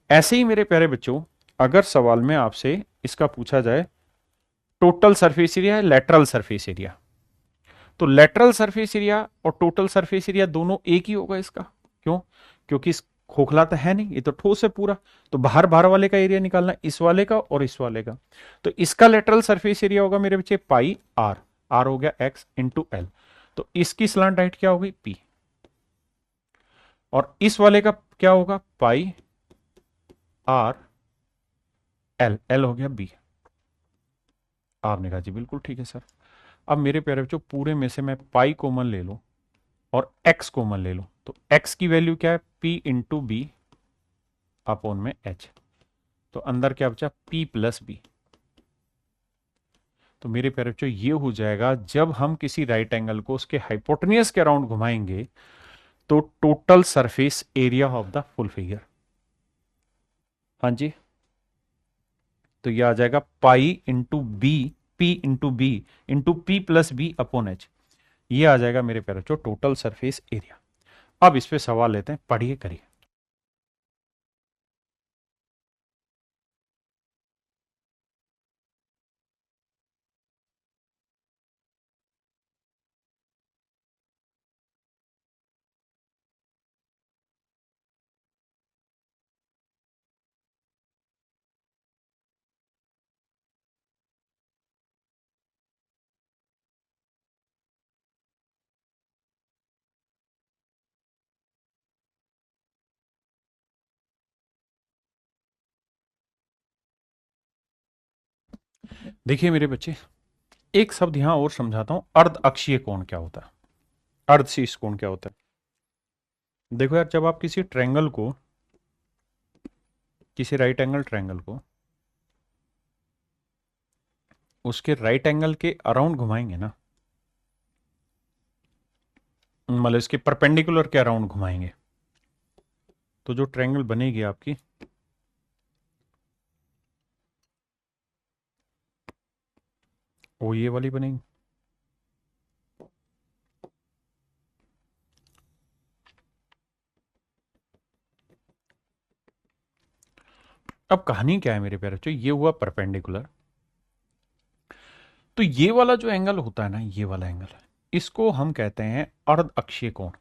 S1: ऐसे ही मेरे प्यारे बच्चों अगर सवाल में आपसे इसका पूछा जाए टोटल सरफेस एरिया है लेटरल सरफेस एरिया, तो लेटरल सरफेस एरिया और टोटल सरफेस एरिया दोनों एक ही होगा इसका। क्यों? क्योंकि इस खोखला तो है नहीं, ये तो ठोस है पूरा। तो बाहर बाहर वाले का एरिया निकालना, इस वाले का और इस वाले का। तो इसका लेटरल सरफेस एरिया होगा मेरे बच्चे पाई आर, आर हो गया एक्स इंटू एल। तो इसकी स्लांट हाइट क्या होगी? पी। और इस वाले का क्या होगा? पाई आर एल, एल हो गया बी। आपने कहा जी बिल्कुल ठीक है सर। अब मेरे प्यारे बच्चों पूरे में से मैं पाई कॉमन ले लूं और एक्स कॉमन ले लूं, तो एक्स की वैल्यू क्या है? पी इंटू बी अपॉन में एच। तो अंदर क्या बचा? P plus B. तो मेरे प्यारे बच्चों ये हो जाएगा जब हम किसी राइट एंगल को उसके हाइपोटेन्यूज के अराउंड घुमाएंगे तो total surface area of the full figure. हाँ जी, तो ये आ जाएगा pi into B, P into B into P plus B upon H. ये आ जाएगा मेरे प्यारे बच्चों टोटल सरफेस एरिया। अब इस पे सवाल लेते हैं, पढ़िए करिए। देखिए मेरे बच्चे, एक शब्द यहां और समझाता हूं, अर्ध अक्षीय कोण क्या होता है, अर्धशीर्ष कोण क्या होता है। देखो यार, जब आप किसी ट्रायंगल को, किसी राइट एंगल ट्रायंगल को उसके राइट एंगल के अराउंड घुमाएंगे ना, मतलब इसके परपेंडिकुलर के अराउंड घुमाएंगे, तो जो ट्रायंगल बनेगी आपकी, वो ये वाली बनेगी। अब कहानी क्या है मेरे प्यारे बच्चों, ये हुआ परपेंडिकुलर, तो ये वाला जो एंगल होता है ना, ये वाला एंगल, इसको हम कहते हैं अर्ध अक्षीय कोण।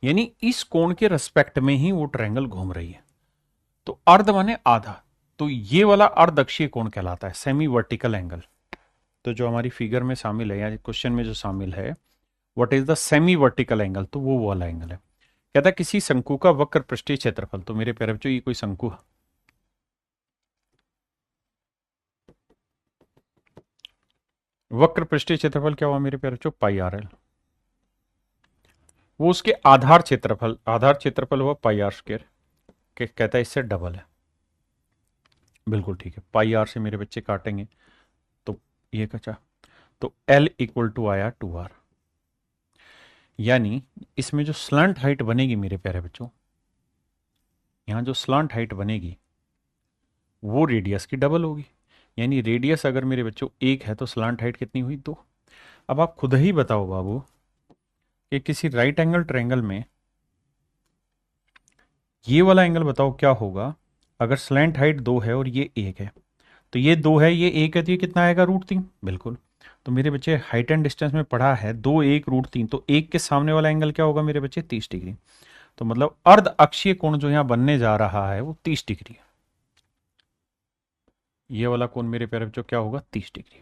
S1: यानी इस कोण के रिस्पेक्ट में ही वो ट्रायंगल घूम रही है। तो अर्ध माने आधा, तो ये वाला अर्ध अक्षीय कोण कहलाता है, सेमी वर्टिकल एंगल। तो जो हमारी फिगर में शामिल है या क्वेश्चन में जो शामिल है, what is the semi vertical angle, तो वो वाला एंगल है। कहता है किसी शंकु का वक्र पृष्ठीय क्षेत्रफल, तो मेरे प्यारे बच्चों ये कोई शंकु है, वक्र पृष्ठीय क्षेत्रफल क्या हुआ मेरे प्यारे बच्चों, पाई आर एल। वो उसके आधार क्षेत्रफल, आधार क्षेत्रफल हुआ पाई आर स्क्वायर, कहता है इससे डबल है। बिल्कुल ठीक है, पाई आर से मेरे बच्चे काटेंगे तो ये कचा, तो एल इक्वल टू आया 2r। यानी इसमें जो स्लंट हाइट बनेगी मेरे प्यारे बच्चों, यहां जो स्लंट हाइट बनेगी वो रेडियस की डबल होगी। यानी रेडियस अगर मेरे बच्चों 1 है तो स्लंट हाइट कितनी हुई, 2। अब आप खुद ही बताओ बाबू कि किसी राइट एंगल ट्रायंगल में ये वाला एंगल बताओ क्या होगा अगर स्लैंट हाइट 2 है और ये 1 है। तो ये 2 है, ये 1 है, तो ये कितना आएगा, √3। बिल्कुल। तो मेरे बच्चे हाइट एंड डिस्टेंस में पढ़ा है 2 1 √3, तो 1 के सामने वाला एंगल क्या होगा मेरे बच्चे, 30 डिग्री। तो मतलब अर्ध अक्षीय कोण जो यहां बनने जा रहा है वो 30 डिग्री है। ये वाला कोण मेरे प्यारे बच्चों क्या होगा, 30 डिग्री।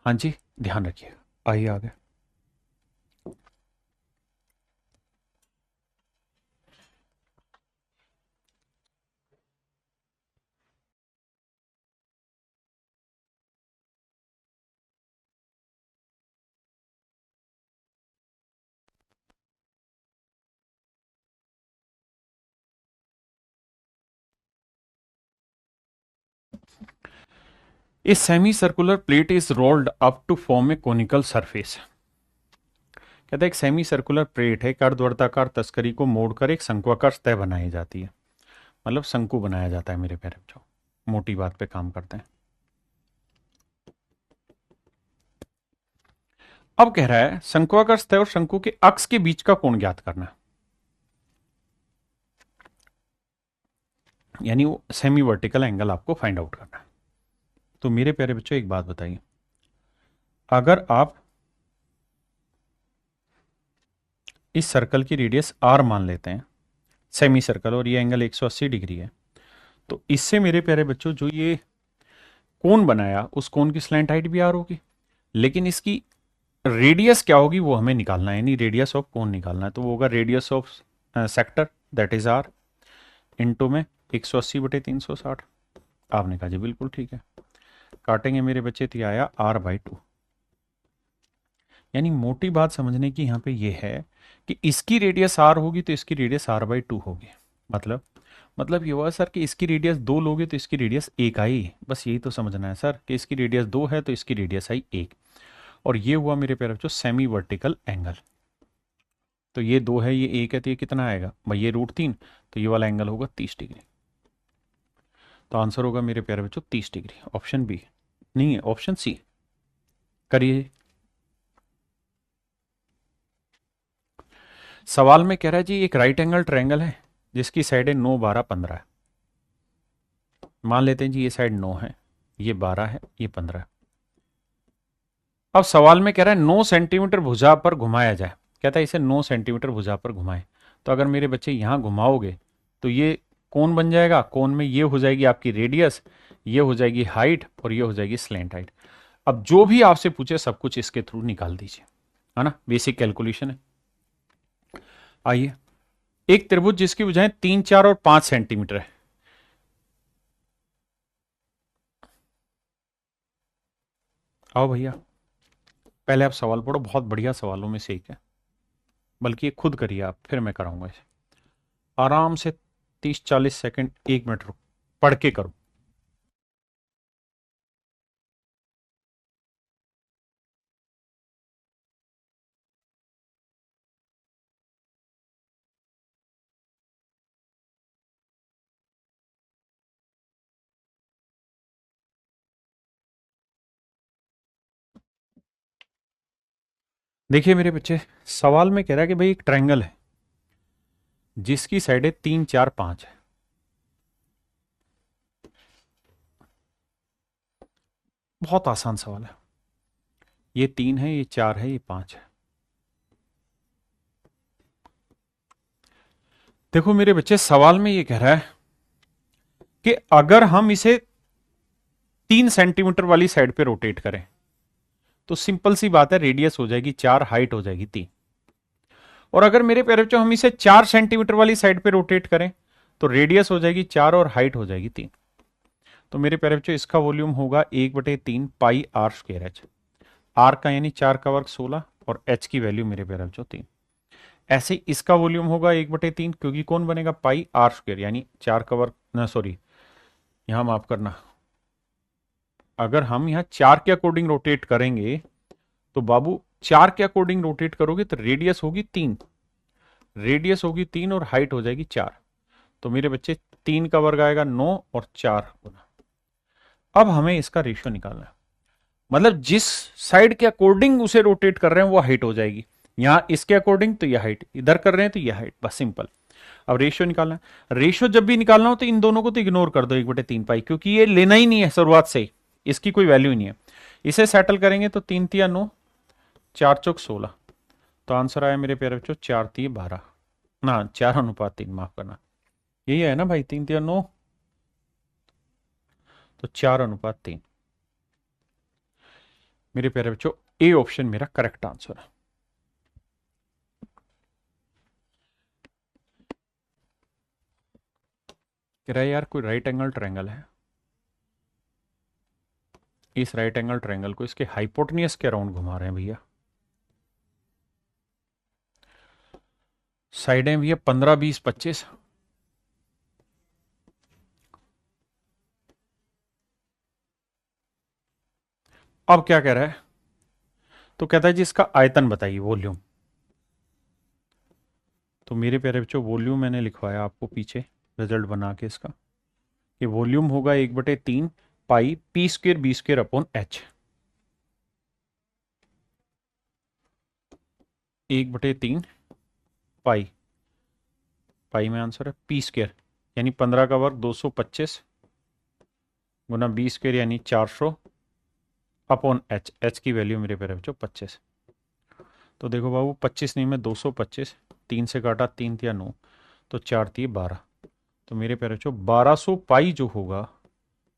S1: हाँ जी, ध्यान रखिए। आइए आगे। A semi-circular plate is rolled up to form a conical surface। कहते हैं एक सेमी सर्कुलर प्लेट है, एक अर्धवर्ताकार तस्करी को मोड़कर एक शंक्वाकार सतह बनाई जाती है, मतलब शंकु बनाया जाता है मेरे प्यारे बच्चों। मोटी बात पे काम करते हैं। अब कह रहा है शंक्वाकार सतह और शंकु के अक्ष के बीच का कोण ज्ञात करना है, यानी वो सेमी वर्टिकल एंगल आपको फाइंड आउट करना है। तो मेरे प्यारे बच्चों एक बात बताइए, अगर आप इस सर्कल की रेडियस r मान लेते हैं, सेमी सर्कल, और ये एंगल 180 डिग्री है, तो इससे मेरे प्यारे बच्चों जो ये कोण बनाया उस कोण की स्लैंट हाइट भी r होगी, लेकिन इसकी रेडियस क्या होगी वो हमें निकालना है, यानी रेडियस ऑफ कोण निकालना है। तो वो होगा radius of sector, that is r, into में 180/360। आपने कहा जी बिल्कुल ठीक है, काटेंगे मेरे बच्चे, तो ये आया r/2। यानी मोटी बात समझने की यहाँ पे ये है कि इसकी रेडियस r होगी तो इसकी रेडियस r/2 होगी। मतलब ये हुआ सर कि इसकी रेडियस 2 लोगे तो इसकी रेडियस 1 आई, बस यही तो समझना है सर कि इसकी रेडियस 2 है तो इसकी रेडियस आई 1। और ये हुआ मेरे प्यारे बच्चों सेमी वर्टिकल एंगल। तो ये 2 है, ये 1 है, तो ये कितना आएगा भाई, ये √3, तो ये वाला एंगल होगा 30 डिग्री। तो आंसर होगा मेरे प्यारे बच्चों 30 डिग्री, ऑप्शन बी नहीं है, ऑप्शन सी करिए। सवाल में कह रहा है जी एक राइट एंगल ट्रायंगल है जिसकी साइडें 9 12 15 है। मान लेते हैं जी ये साइड 9 है, ये 12 है, ये 15 है। अब सवाल में कह रहा है 9 सेंटीमीटर भुजा पर घुमाया जाए, कहता है इसे 9 सेंटीमीटर भुजा पर घुमाए। तो अगर मेरे बच्चे यहां घुमाओगे तो ये कौन बन जाएगा, कौन में ये हो जाएगी आपकी रेडियस, ये हो जाएगी हाइट, और ये हो जाएगी स्लैंट हाइट। अब जो भी आपसे पूछे सब कुछ इसके थ्रू निकाल दीजिए, है ना, बेसिक कैलकुलेशन है। आइए, एक त्रिभुज जिसकी भुजाएं 3 4 और 5 सेंटीमीटर है, आओ भैया, पहले आप सवाल पढ़ो, बहुत बढ़िया सवालों में से एक है, बल्कि ये खुद करिए आप, फिर मैं कराऊंगा इसे आराम से। 30-40 सेकंड, 1 मिनट रुक, पढ़ के करो। देखिए मेरे बच्चे, सवाल में कह रहा है कि भाई एक ट्रायंगल है जिसकी साइडें 3, 4, 5 है। बहुत आसान सवाल है। ये 3 है, ये 4 है, ये 5 है। देखो मेरे बच्चे, सवाल में ये कह रहा है कि अगर हम इसे 3 सेंटीमीटर वाली साइड पे रोटेट करें तो सिंपल सी बात है, रेडियस हो जाएगी 4, हाइट हो जाएगी 3। और अगर मेरे प्यारे बच्चों हम इसे 4 सेंटीमीटर वाली साइड पे रोटेट करें तो रेडियस हो जाएगी 4 और हाइट हो जाएगी 3। तो मेरे प्यारे बच्चों, इसका वॉल्यूम होगा 1/3 pi are square H. Are का यानी 4 का वर्ग 16, और एच की वैल्यू मेरे प्यारे बच्चों 3। ऐसे इसका वॉल्यूम होगा 1/3, क्योंकि कौन बनेगा, पाई आर स्क्वायर, यानी 4 का वर्ग, ना सॉरी, यहां माफ करना, अगर हम यहां 4 के अकॉर्डिंग रोटेट करेंगे तो बाबू 4 के अकॉर्डिंग रोटेट करोगे तो रेडियस होगी 3, रेडियस होगी 3 और हाइट हो जाएगी 4। तो मेरे बच्चे 3 का वर्ग आएगा 9 और 4 गुना। अब हमें इसका रेशियो निकालना है, मतलब जिस साइड के अकॉर्डिंग उसे रोटेट कर रहे हैं वो हाइट हो जाएगी। यहां इसके अकॉर्डिंग तो यह हाइट, इधर कर रहे हैं तो यह हाइट, बस सिंपल। अब रेशियो निकालना है। रेशियो जब भी निकालना हो तो इन दोनों को तो इग्नोर कर दो, 1/3 पाई, क्योंकि ये लेना ही नहीं है शुरुआत से ही, इसकी कोई वैल्यू ही नहीं है। इसे सेटल करेंगे तो 3 तिया 9, 4 चौक 16। तो आंसर आया मेरे प्यारे बच्चों 4 तिये 12, ना 4:3, माफ करना, यही है ना भाई, 3 तिया 9, तो 4:3। मेरे प्यारे बच्चों, ए ऑप्शन मेरा करेक्ट आंसर है। कह रहा है यार कोई राइट एंगल ट्रायंगल है, इस राइट एंगल ट्रायंगल को इसके हाइपोटेनियस के अराउंड घुमा रहे हैं भैया। साइडें भी है 15, 20, 25। अब क्या कह रहा है, तो कहता है जी इसका आयतन बताइए, वॉल्यूम। तो मेरे प्यारे बच्चों, वॉल्यूम मैंने लिखवाया आपको पीछे रिजल्ट बना के इसका, कि वॉल्यूम होगा 1/3 pi P square B square upon H. 1/3 pi, pi में आंसर है पी स्क्र, यानी 15 का वर्ग 225 गुना बी स्क्र यानी 400 अपॉन एच। एच की वैल्यू मेरे प्यारे बच्चों 25। तो देखो बाबू, 25 नहीं में 225, 3 से काटा, 3 तिया 9, तो 4 तिये 12। तो मेरे प्यारे बच्चों 1200 पाई जो होगा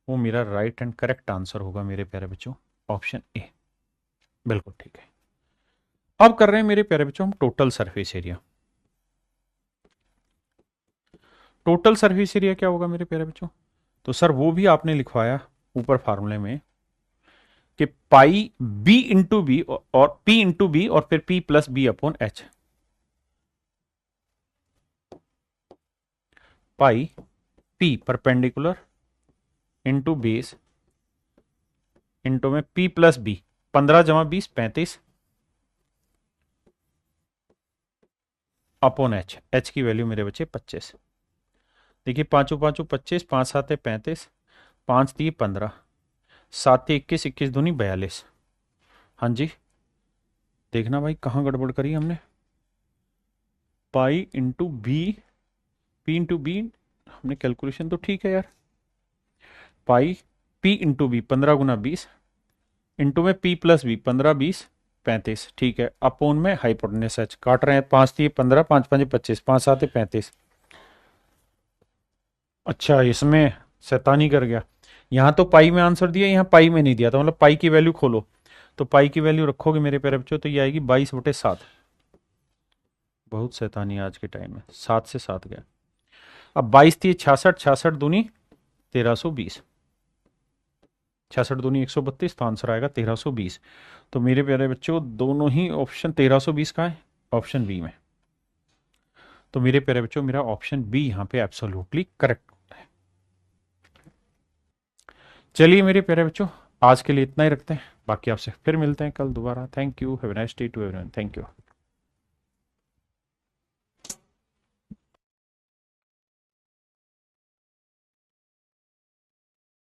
S1: वो मेरा राइट एंड करेक्ट आंसर होगा मेरे प्यारे बच्चों, ऑप्शन ए। बिल्कुल ठीक है। अब कर रहे हैं मेरे प्यारे बच्चों हम total surface area. Total surface area क्या होगा मेरे प्यारे बच्चों, तो सर वो भी आपने लिखवाया ऊपर फार्मूले में कि पाई बी इंटू बी और पी इंटू बी और फिर P plus B upon H. Pi P perpendicular into base into में P plus B, 15 + 20 35 upon H. H की वैल्यू मेरे बच्चे 25। देखिए, पांचों पांचों 25, 5 × 7 = 35, 5 × 3 = 15, 7 × 21, 21 × 2 = 42। हाँ जी, देखना भाई कहाँ गड़बड़ करी हमने। Pi into B, P into B, हमने कैलकुलेशन तो ठीक है यार। Pi P into B 15 × 20 into में पी प्लस बी 15, 20, 35, ठीक है, अपोन में हाइपोटेन्यूस एच काट रहे हैं, 5 × 3 = 15, 5 × 5 = 25, 5 × 7 = 35। अच्छा, इसमें शैतानी कर गया, यहाँ तो पाई में आंसर दिया, यहाँ पाई में नहीं दिया, तो मतलब पाई की वैल्यू खोलो, तो पाई की वैल्यू रखोगे मेरे प्यारे बच्चों तो ये आएगी 22/7। बहुत शैतानी आज के टाइम में, 7 से 7 गया। अब 22 × 3 = 66, 66 × 2 = 1320, 66 दूनी 132, तो आंसर आएगा 1320। तो मेरे प्यारे बच्चों दोनों ही ऑप्शन 1320 का है ऑप्शन बी में। तो मेरे प्यारे बच्चों मेरा ऑप्शन बी यहाँ पे एब्सोल्युटली करेक्ट है। चलिए मेरे प्यारे बच्चों आज के लिए इतना ही रखते हैं, बाकी आपसे फिर मिलते हैं कल दोबारा। Thank you, have a nice day to everyone, thank you.